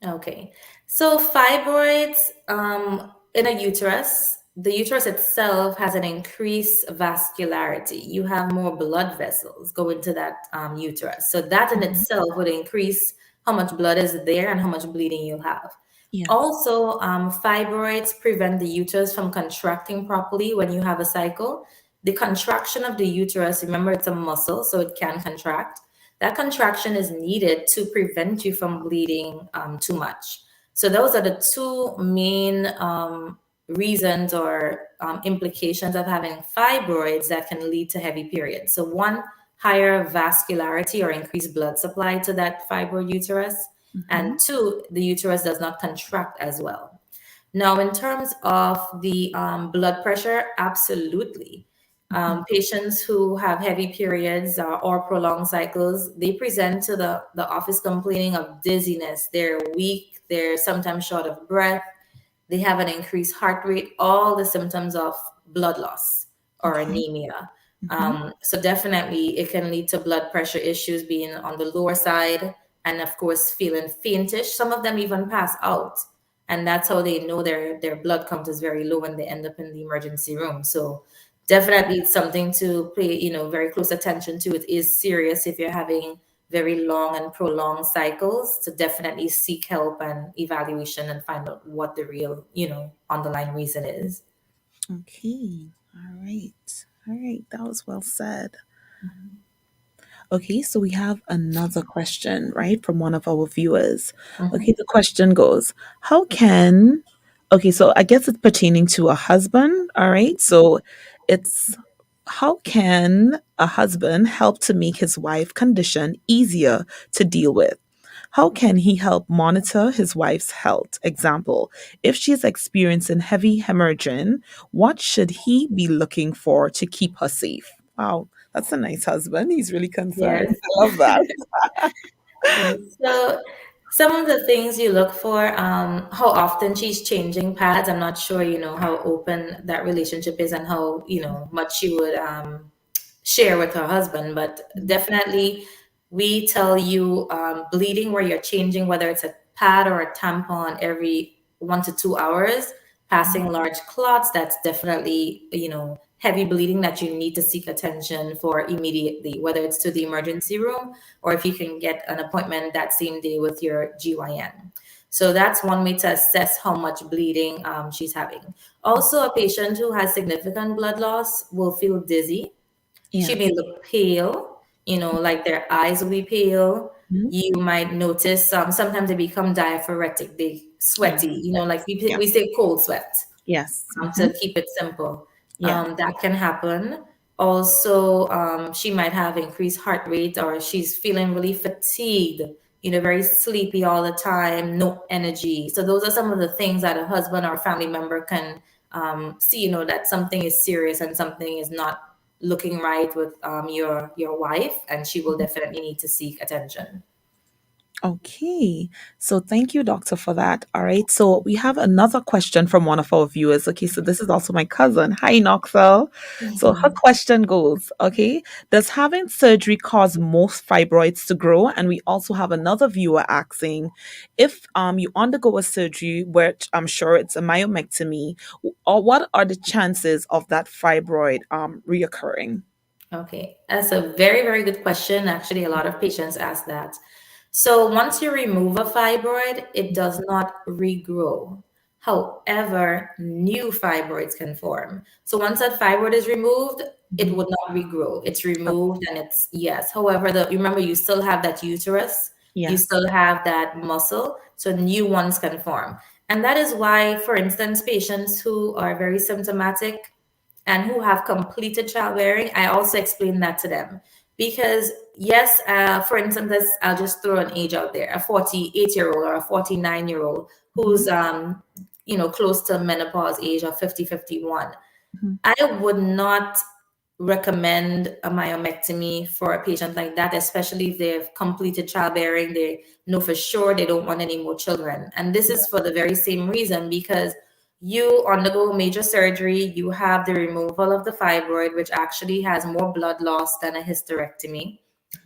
Okay. So fibroids in a uterus, the uterus itself has an increased vascularity. You have more blood vessels go into that uterus. So that in Mhm. itself would increase how much blood is there and how much bleeding you'll have. Yes. Also, fibroids prevent the uterus from contracting properly when you have a cycle. The contraction of the uterus, remember it's a muscle, so it can contract. That contraction is needed to prevent you from bleeding too much. So those are the two main reasons or implications of having fibroids that can lead to heavy periods. So one, higher vascularity or increased blood supply to that fibroid uterus, and Mhm. two, the uterus does not contract as well. Now, in terms of the blood pressure, absolutely. Mhm. Patients who have heavy periods or prolonged cycles, they present to the office complaining of dizziness. They're weak, they're sometimes short of breath, they have an increased heart rate, all the symptoms of blood loss or Okay. anemia. Mhm. So definitely it can lead to blood pressure issues being on the lower side and of course feeling faintish. Some of them even pass out. And that's how they know their blood count is very low when they end up in the emergency room. So definitely it's something to pay, very close attention to. It is serious if you're having very long and prolonged cycles, to definitely seek help and evaluation and find out what the real, underlying reason is. Okay. All right. All right. That was well said. Okay, so we have another question, right, from one of our viewers. Okay, Mhm. the question goes, how can, okay, so I guess it's pertaining to a husband, all right? So it's, how can a husband help to make his wife condition easier to deal with? How can he help monitor his wife's health? Example, if she is experiencing heavy hemorrhaging, what should he be looking for to keep her safe? Wow, that's a nice husband. He's really Yes. concerned. I love that. Yes. So some of the things you look for, how often she's changing pads. I'm not sure, how open that relationship is and how, much she would share with her husband, but Mhm. definitely we tell you bleeding where you're changing, whether it's a pad or a tampon every 1 to 2 hours, passing large clots, that's definitely, heavy bleeding that you need to seek attention for immediately, whether it's to the emergency room or if you can get an appointment that same day with your GYN. So that's one way to assess how much bleeding she's having. Also, a patient who has significant blood loss will feel dizzy. She may Yes. look pale, like their eyes will be pale. Mhm. You might notice sometimes they become diaphoretic, they sweaty, Yes. like Yes. we Yes. say cold sweat, Yes. to keep it simple. Yeah. That can happen. Also, she might have increased heart rate or she's feeling really fatigued, very sleepy all the time, no energy. So those are some of the things that a husband or family member can see, that something is serious and something is not looking right with your wife, and she will definitely need to seek attention. Okay. So thank you, doctor, for that. All right. So we have another question from one of our viewers. Okay. So this is also my cousin. Hi, Noxel. So her question goes, okay, does having surgery cause most fibroids to grow? And we also have another viewer asking if you undergo a surgery, which I'm sure it's a myomectomy, or what are the chances of that fibroid reoccurring? Okay, that's a very, very good question. Actually, a lot of patients ask that. So once you remove a fibroid, it does not regrow. However, new fibroids can form. So once that fibroid is removed, it Mhm. would not regrow. It's Oh, removed and it's yes. However, remember you still have that uterus, you yes. still have that muscle, so new ones can form. And that is why, for instance, patients who are very symptomatic and who have completed childbearing, I also explain that to them. Because, yes, for instance, I'll just throw an age out there, a 48-year-old or a 49-year-old Mhm. who's, close to menopause age of 50, 51. Mhm. I would not recommend a myomectomy for a patient like that, especially if they've completed childbearing. They know for sure they don't want any more children. And this is for the very same reason, because you undergo major surgery, you have the removal of the fibroid, which actually has more blood loss than a hysterectomy.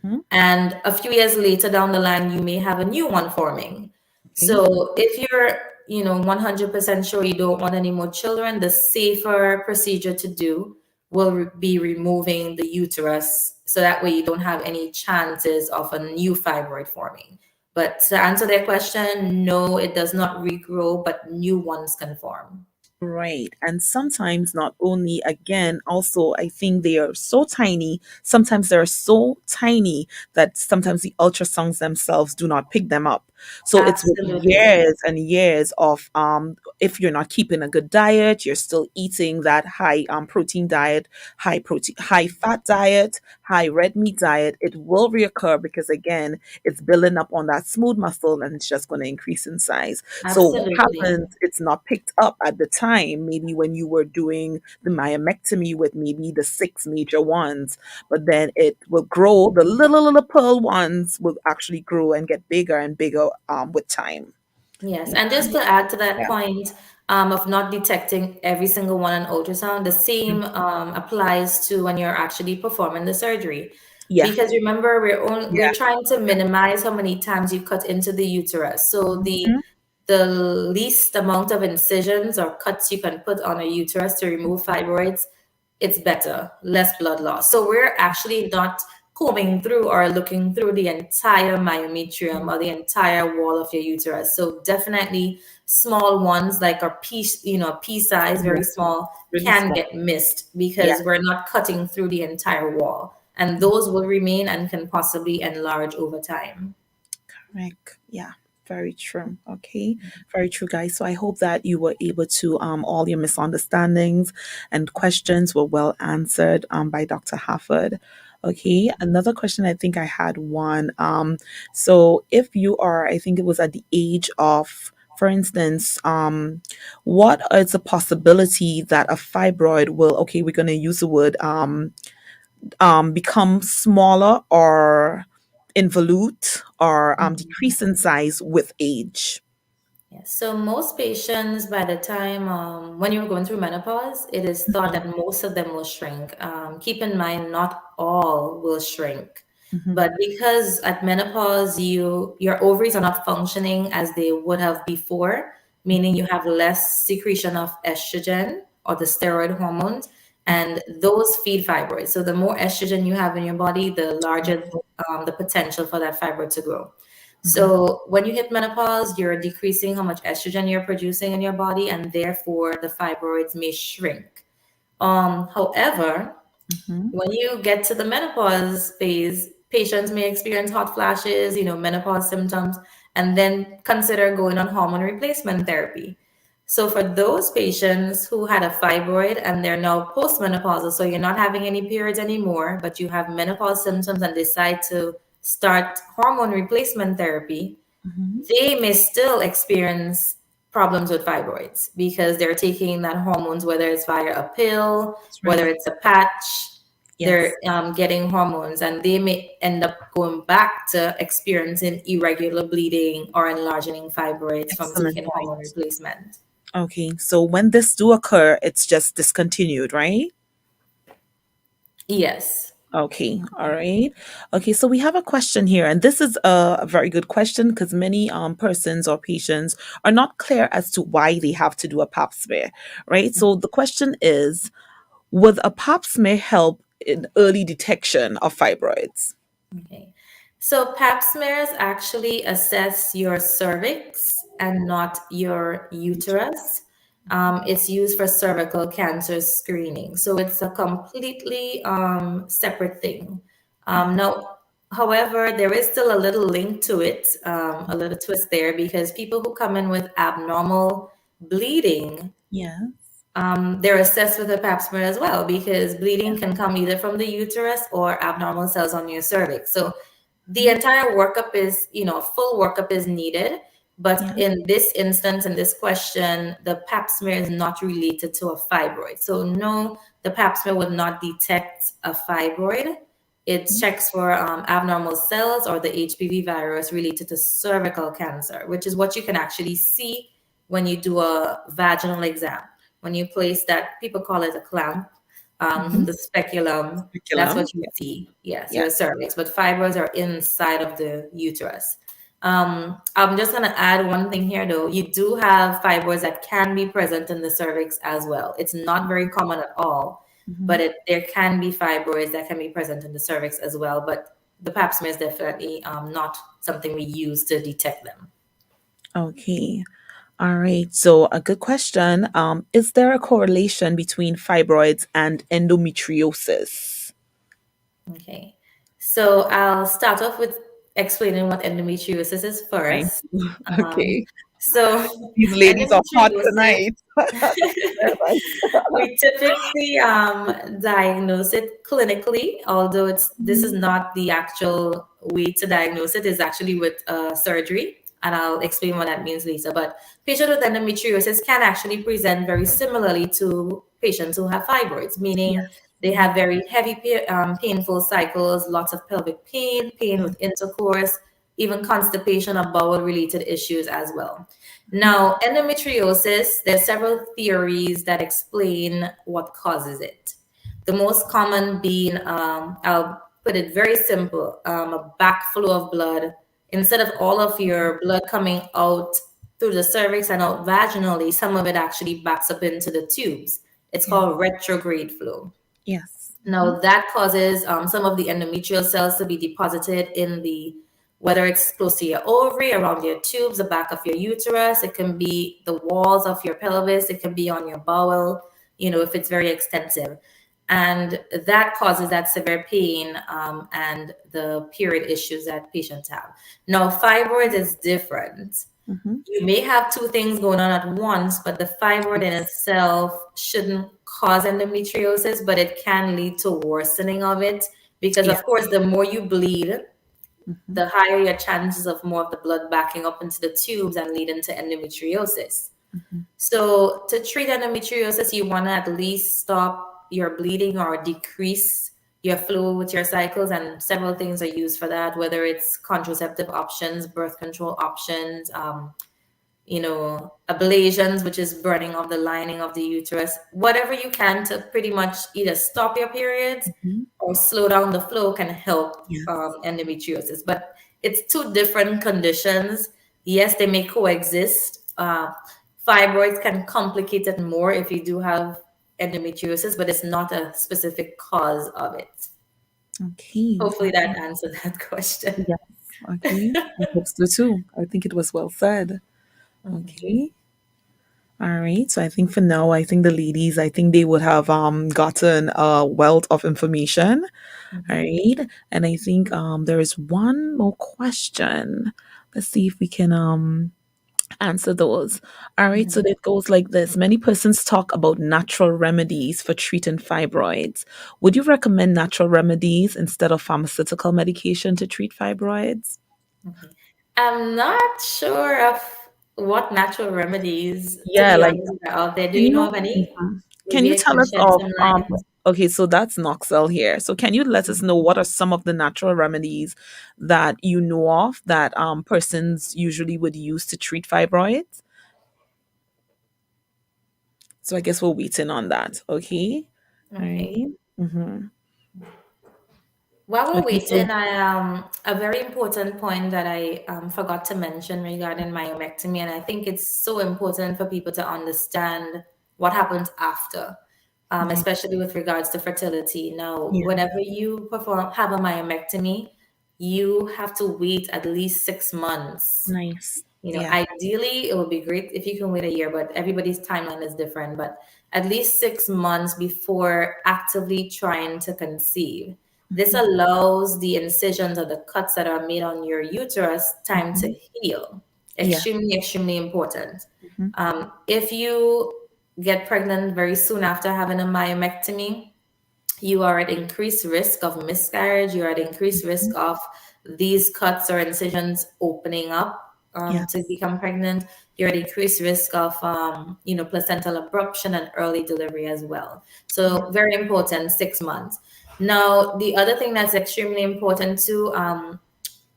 Mhm. And a few years later down the line, you may have a new one forming. Okay. So if you're 100% sure you don't want any more children, the safer procedure to do will be removing the uterus, so that way you don't have any chances of a new fibroid forming. But to answer their question, no, it does not regrow, but new ones can form. Right. And sometimes not only, again, also I think they are so tiny. Sometimes they're so tiny that sometimes the ultrasounds themselves do not pick them up. So it's with Absolutely. years and years of if you're not keeping a good diet, you're still eating that high protein diet, high protein, high fat diet, high red meat diet, it will reoccur because again, it's building up on that smooth muscle and it's just going to increase in size. So what Absolutely. happens, it's not picked up at the time, maybe when you were doing the myomectomy with maybe the six major ones, but then it will grow, the little pearl ones will actually grow and get bigger and bigger with time. Yes, Yeah. and just to add to that Yeah. point, of not detecting every single one on ultrasound, the same applies to when you're actually performing the surgery. Yeah. Because remember, Yeah. we're trying to minimize how many times you cut into the uterus. So Mhm. the least amount of incisions or cuts you can put on a uterus to remove fibroids, it's better, less blood loss. So we're actually not combing through or looking through the entire myometrium or the entire wall of your uterus. So definitely small ones like our pea size, Yeah. very small, Really can small. get missed Yeah. because we're not cutting through the entire wall. And those will remain and can possibly enlarge over time. Correct. Yeah. Very true. Okay. Very true, guys. So I hope that you were able to all your misunderstandings and questions were well answered by Dr. Harford. Okay. Another question I think I had one. So if you are, I think it was at the age of, for instance, what is the possibility that a fibroid will, okay, we're gonna use the word become smaller or involute or decrease in size with age. Yes. So most patients, by the time when you're going through menopause, it is thought that most of them will shrink. Keep in mind, not all will shrink, Hmm. but because at menopause your ovaries are not functioning as they would have before, meaning you have less secretion of estrogen or the steroid hormones, and those feed fibroids. So the more estrogen you have in your body, the larger the potential for that fibroid to grow. Hmm. So when you hit menopause, you're decreasing how much estrogen you're producing in your body, and therefore the fibroids may shrink. However, Hmm. when you get to the menopause phase, patients may experience hot flashes, menopause symptoms, and then consider going on hormone replacement therapy. So for those patients who had a fibroid and they're now postmenopausal, so you're not having any periods anymore, but you have menopause symptoms and decide to start hormone replacement therapy, Hmm. they may still experience problems with fibroids because they're taking that hormones, whether it's via a pill, That's whether right. it's a patch, they're Yes. getting hormones, and they may end up going back to experiencing irregular bleeding or enlarging fibroids from Excellent taking hormone point. replacement. Okay, so when this do occur, it's just discontinued, right? Yes. Okay, all right. Okay, so we have a question here, and this is a very good question because many persons or patients are not clear as to why they have to do a pap smear, right? So the question is, would a pap smear help in early detection of fibroids? Okay. So pap smears actually assess your cervix and not your uterus. It's used for cervical cancer screening. So it's a completely separate thing. Now, however, there is still a little link to it, a little twist there, because people who come in with abnormal bleeding, Yeah. they're assessed with a pap smear as well, because bleeding can come either from the uterus or abnormal cells on your cervix. So the Mhm. entire workup is, full workup is needed. But Yeah. in this instance, in this question, the pap smear is not related to a fibroid. So no, the pap smear would not detect a fibroid. It Mhm. checks for abnormal cells or the HPV virus related to cervical cancer, which is what you can actually see when you do a vaginal exam. When you place that, people call it a clamp, Mhm. the speculum, that's Speculum. what you Yeah. see. Yes, Yeah. your cervix. But fibroids are inside of the uterus. I'm just going to add one thing here, though. You do have fibroids that can be present in the cervix as well. It's not very common at all, but Mhm. there can be fibroids that can be present in the cervix as well. But the pap smear is definitely not something we use to detect them. Okay. All right. So a good question. Is there a correlation between fibroids and endometriosis? Okay. So I'll start off with explaining what endometriosis is Fine. first. Um, Okay. so These ladies are hot endometriosis, tonight. Nervous. we typically diagnose it clinically, although this is Mhm. not the actual way to diagnose it. Is actually with surgery, and I'll explain what that means later. But patients with endometriosis can actually present very similarly to patients who have fibroids, meaning Yes. they have very heavy, painful cycles, lots of pelvic pain, pain Yeah. with intercourse, even constipation or bowel-related issues as well. Mhm. Now, endometriosis, there's several theories that explain what causes it. The most common being, I'll put it very simple, a backflow of blood. Instead of all of your blood coming out through the cervix and out vaginally, some of it actually backs up into the tubes. It's Yeah. called retrograde flow. Yes. Now, that causes some of the endometrial cells to be deposited in the, whether it's close to your ovary, around your tubes, the back of your uterus, it can be the walls of your pelvis, it can be on your bowel, if it's very extensive. And that causes that severe pain and the period issues that patients have. Now, fibroids is different. Mhm. You may have two things going on at once, but the fibroid in Yes. itself shouldn't cause endometriosis, but it can lead to worsening of it because, Yeah. of course, the more you bleed, Mhm. the higher your chances of more of the blood backing up into the tubes and leading to endometriosis. Mhm. So, to treat endometriosis, you want to at least stop your bleeding or decrease your flow with your cycles, and several things are used for that, whether it's contraceptive options, birth control options, ablations, which is burning of the lining of the uterus, whatever you can to pretty much either stop your periods Mhm. or slow down the flow can help Yes. endometriosis. But it's two different conditions. Yes, they may coexist. Fibroids can complicate it more if you do have endometriosis, but it's not a specific cause of it. Okay. Hopefully that answered that question. Yes. Okay. I hope so too. I think it was well said. Mhm. Okay. All right. So I think for now, I think the ladies, I think they would have gotten a wealth of information. All Mhm. right. And I think there is one more question. Let's see if we can answer those. All right. So Mhm. it goes like this. Many persons talk about natural remedies for treating fibroids. Would you recommend natural remedies instead of pharmaceutical medication to treat fibroids? Okay. I'm not sure of what natural remedies, to Yeah, be like honest, are out there. Do can you know you of any? can Maybe you I tell can us shed of some light. okay, so that's Noxel here. So can you let us know what are some of the natural remedies that you know of that persons usually would use to treat fibroids? So I guess we're waiting on that. Okay. All Okay. right. Mm-hmm. While we're Okay, so waiting, a very important point that I forgot to mention regarding myomectomy, and I think it's so important for people to understand what happens after, okay. especially with regards to fertility. Now, Yeah. whenever you have a myomectomy, you have to wait at least 6 months. Nice. Yeah. Ideally, it would be great if you can wait a year, but everybody's timeline is different. But at least 6 months before actively trying to conceive. This Mm-hmm. allows the incisions or the cuts that are made on your uterus time to Mm-hmm. heal. Yeah. Extremely, extremely important. Mm-hmm. If you get pregnant very soon after having a myomectomy, you are at increased risk of miscarriage. You're at increased risk of these cuts or incisions opening up to Yes. become pregnant. You're at increased risk of, placental abruption and early delivery as well. Yeah. So very important, 6 months. Now, the other thing that's extremely important too,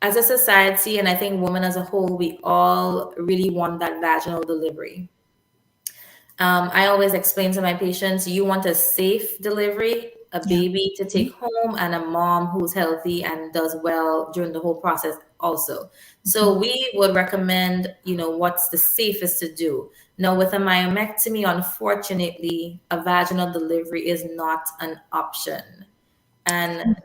as a society, and I think women as a whole, we all really want that vaginal delivery. I always explain to my patients, you want a safe delivery, a Yeah. baby to take home and a mom who's healthy and does well during the whole process also. So we would recommend, what's the safest to do. Now, with a myomectomy, unfortunately, a vaginal delivery is not an option. And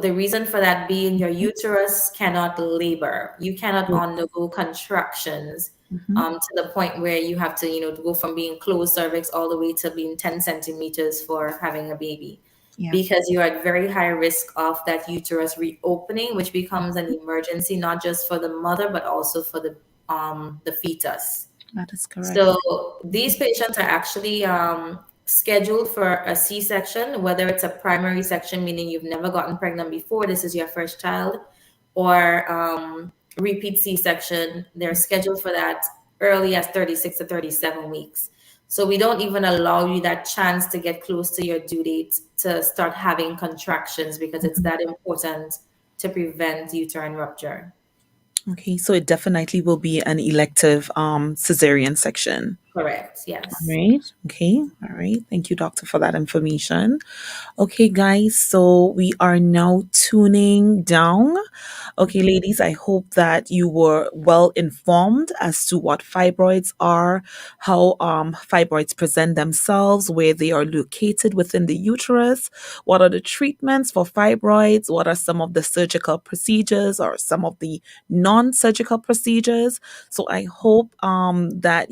the reason for that being your uterus cannot labor. You cannot undergo contractions Mm-hmm. to the point where you have to, go from being closed cervix all the way to being 10 centimeters for having a baby. Yeah, Because you're at very high risk of that uterus reopening, which becomes an emergency, not just for the mother, but also for the fetus. that is correct. So these patients are actually scheduled for a C-section, whether it's a primary section, meaning you've never gotten pregnant before, this is your first child, or repeat C-section. They're scheduled for that early as 36 to 37 weeks. So we don't even allow you that chance to get close to your due date to start having contractions because it's that important to prevent uterine rupture. Okay, so it definitely will be an elective cesarean section. Correct. All Yes. right. Okay. All right. Thank you, doctor, for that information. Okay, guys, so we are now tuning down. Okay, ladies, I hope that you were well informed as to what fibroids are, how fibroids present themselves, where they are located within the uterus, what are the treatments for fibroids, what are some of the surgical procedures or some of the non-surgical procedures. So I hope that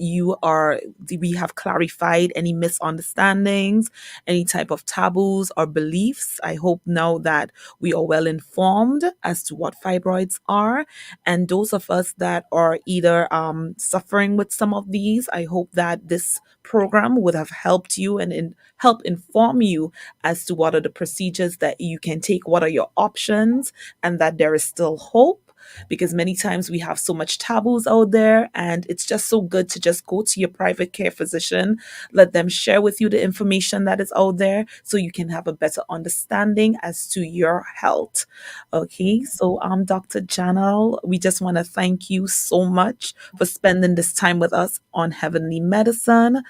we have clarified any misunderstandings, any type of taboos or beliefs. I hope now that we are well informed as to what fibroids are. And those of us that are either suffering with some of these, I hope that this program would have helped you and help inform you as to what are the procedures that you can take, what are your options, and that there is still hope. Because many times we have so much taboos out there, and it's just so good to just go to your private care physician, let them share with you the information that is out there so you can have a better understanding as to your health. Okay, so Dr. Janelle, we just want to thank you so much for spending this time with us on Heavenly Medicine.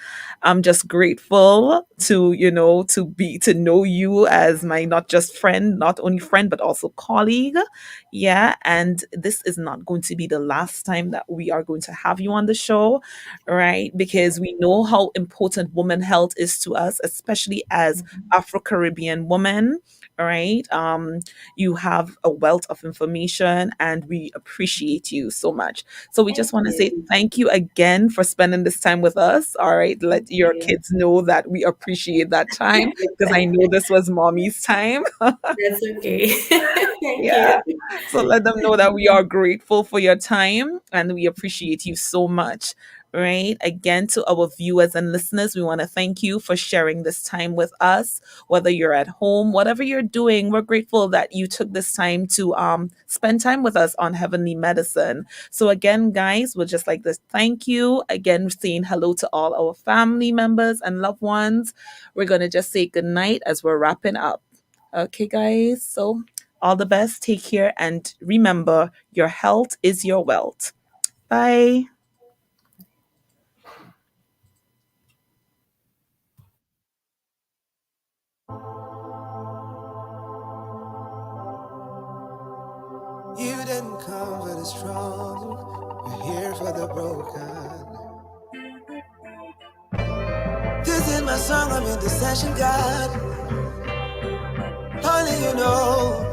I'm just grateful to, to know you as my not just friend, not only friend, but also colleague. Yeah, and this is not going to be the last time that we are going to have you on the show, right? Because we know how important woman health is to us, especially as Afro Caribbean women, right? You have a wealth of information and we appreciate you so much. So we just Thank want to say you. thank you again for spending this time with us. All right, let Thank your you. kids know that we appreciate that time because I know this was mommy's time. That's okay. Thank Yeah. you. So let them know that we are grateful for your time and we appreciate you so much. Right. Again, to our viewers and listeners, we want to thank you for sharing this time with us. Whether you're at home, whatever you're doing, we're grateful that you took this time to spend time with us on Heavenly Medicine. So again, guys, we'll just like to thank you. Again, saying hello to all our family members and loved ones. We're gonna just say good night as we're wrapping up. Okay, guys. So all the best. Take care. And remember, your health is your wealth. Bye. You didn't come for the strong, you're here for the broken. This is my song, I'm in the session, God. Only you know,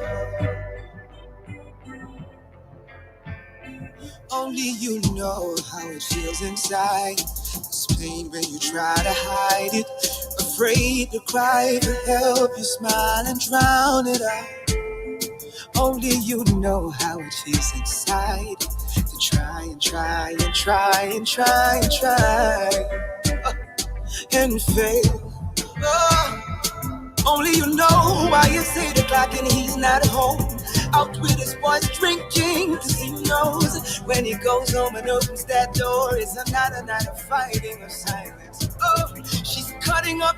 only you know how it feels inside. This pain when you try to hide it, afraid to cry for help. You smile and drown it out. Only you know how it feels inside to try and try and try and try and try and fail. Oh. Only you know why you say the clock and he's not home. Out with his boys drinking, cause he knows when he goes home and opens that door, it's another night of fighting or silence. Oh, she's cutting up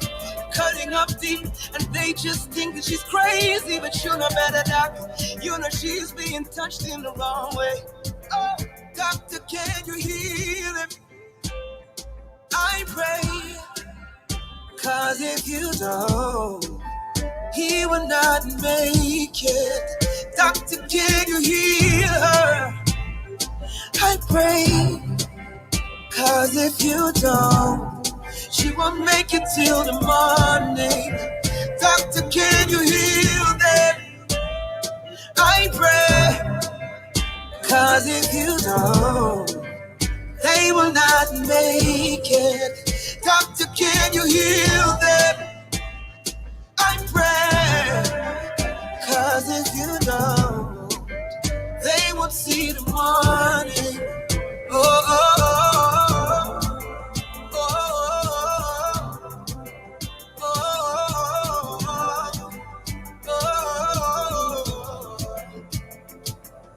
deep, and they just think that she's crazy, but you know better, doc. You know she's being touched in the wrong way. Oh, doctor, can you heal him? I pray, cause if you don't, he will not make it. Doctor, can you heal her? I pray, 'cause if you don't, she won't make it till the morning. Doctor, can you heal them? I pray, 'cause if you don't, they will not make it. Doctor, can you heal them? I pray, 'cause if you don't, they won't see the morning. Oh, oh, oh, oh, oh, oh, oh.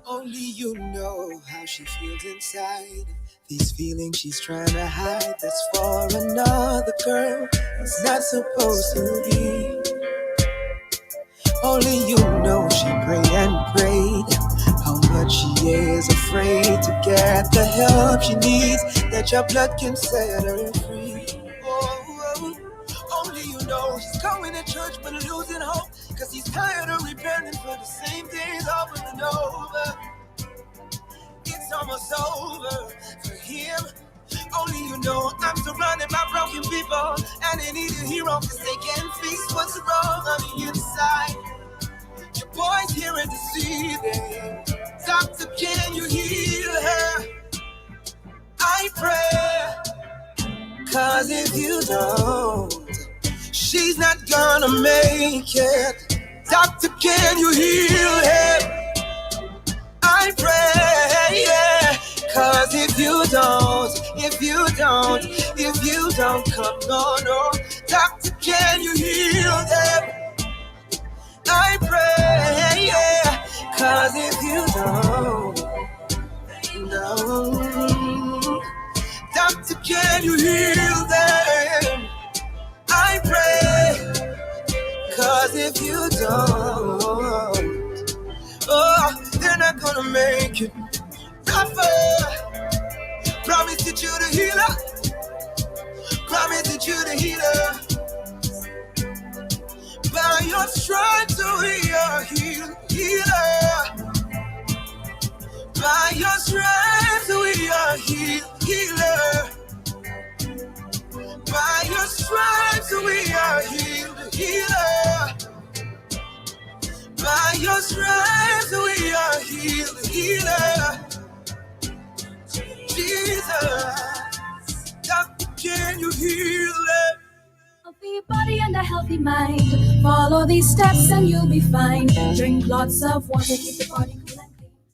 Only you know how she feels inside. These feelings she's trying to hide, that's for another girl. It's not supposed to be. Only you know she prayed and prayed. How much she is afraid to get the help she needs, that your blood can set her free. Oh, only you know he's going to church but losing hope, 'cause he's tired of repenting for the same things over and over. It's almost over for him. Only you know I'm surrounded by broken people, and they need a hero 'cause they can fix what's wrong on the inside. Your boy's here and deceiving. Doctor, can you heal her? I pray, 'cause if you don't, she's not gonna make it. Doctor, can you heal her? I pray, yeah. 'Cause if you don't, come on, no. Doctor, can you heal them? I pray, yeah. 'Cause if you don't, no. Doctor, can you heal them? I pray, 'cause if you don't, oh, they're not gonna make it. Rapper, promise that you're the healer. Promise that you're the healer. By your stripes we are healed, healer. By your stripes we are healed, healer. By your stripes we are healed, healer. By your stripes we are healed, healer. Jesus, Doctor, can you heal it? Healthy body and a healthy mind. Follow these steps and you'll be fine. Drink lots of water, keep the body cool and clean.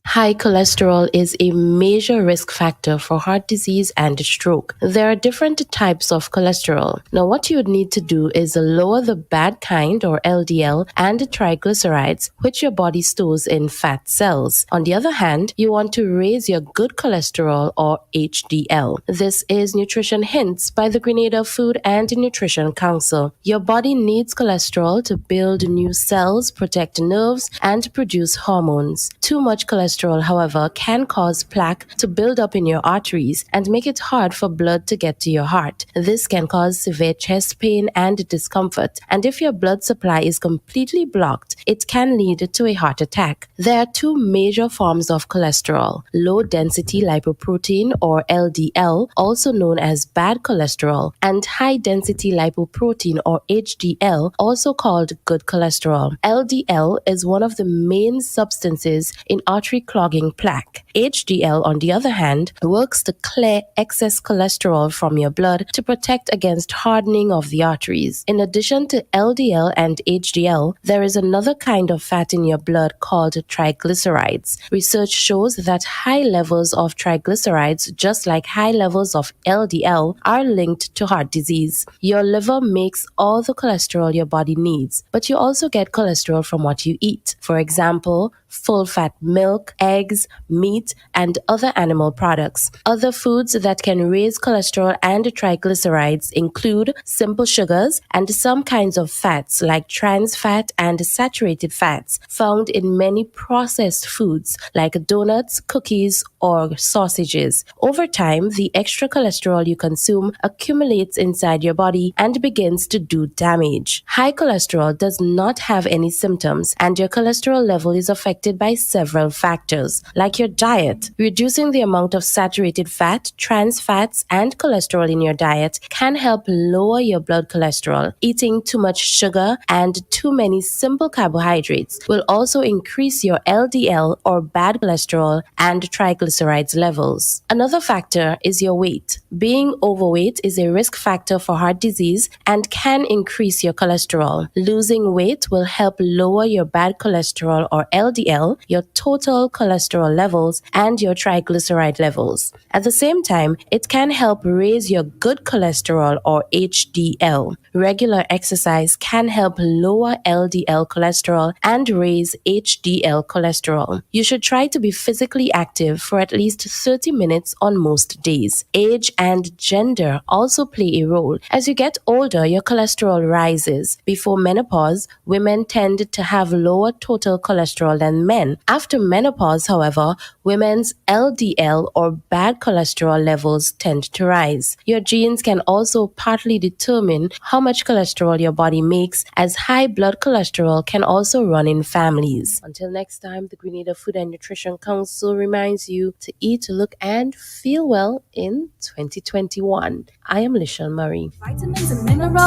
High cholesterol is a major risk factor for heart disease and stroke. There are different types of cholesterol. Now, what you would need to do is lower the bad kind, or LDL, and triglycerides, which your body stores in fat cells. On the other hand, you want to raise your good cholesterol, or HDL. This is Nutrition Hints by the Grenada Food and Nutrition Council. Your body needs cholesterol to build new cells, protect nerves, and produce hormones. Too much cholesterol, however, can cause plaque to build up in your arteries and make it hard for blood to get to your heart. This can cause severe chest pain and discomfort, and if your blood supply is completely blocked, it can lead to a heart attack. There are two major forms of cholesterol: low-density lipoprotein, or LDL, also known as bad cholesterol, and high-density lipoprotein, or HDL, also called good cholesterol. LDL is one of the main substances in artery clogging plaque. HDL, on the other hand, works to clear excess cholesterol from your blood to protect against hardening of the arteries. In addition to LDL and HDL, there is another kind of fat in your blood called triglycerides. Research shows that high levels of triglycerides, just like high levels of LDL, are linked to heart disease. Your liver makes all the cholesterol your body needs, but you also get cholesterol from what you eat. For example, full-fat milk, eggs, meat, and other animal products. Other foods that can raise cholesterol and triglycerides include simple sugars and some kinds of fats like trans fat and saturated fats found in many processed foods like donuts, cookies, or sausages. Over time, the extra cholesterol you consume accumulates inside your body and begins to do damage. High cholesterol does not have any symptoms, and your cholesterol level is affected by several factors, like your diet. Reducing the amount of saturated fat, trans fats, and cholesterol in your diet can help lower your blood cholesterol. Eating too much sugar and too many simple carbohydrates will also increase your LDL or bad cholesterol and triglycerides levels. Another factor is your weight. Being overweight is a risk factor for heart disease and can increase your cholesterol. Losing weight will help lower your bad cholesterol or LDL, your total cholesterol levels, and your triglyceride levels. At the same time, it can help raise your good cholesterol or HDL. Regular exercise can help lower LDL cholesterol and raise HDL cholesterol. You should try to be physically active for at least 30 minutes on most days. Age and gender also play a role. As you get older, your cholesterol rises. Before menopause, women tend to have lower total cholesterol than men. After menopause, however, women's LDL or bad cholesterol levels tend to rise. Your genes can also partly determine how much cholesterol your body makes, as high blood cholesterol can also run in families. Until next time, the Grenada Food and Nutrition Council reminds you to eat, look, and feel well in 2021. I am Lishelle Murray. Vitamins and minerals.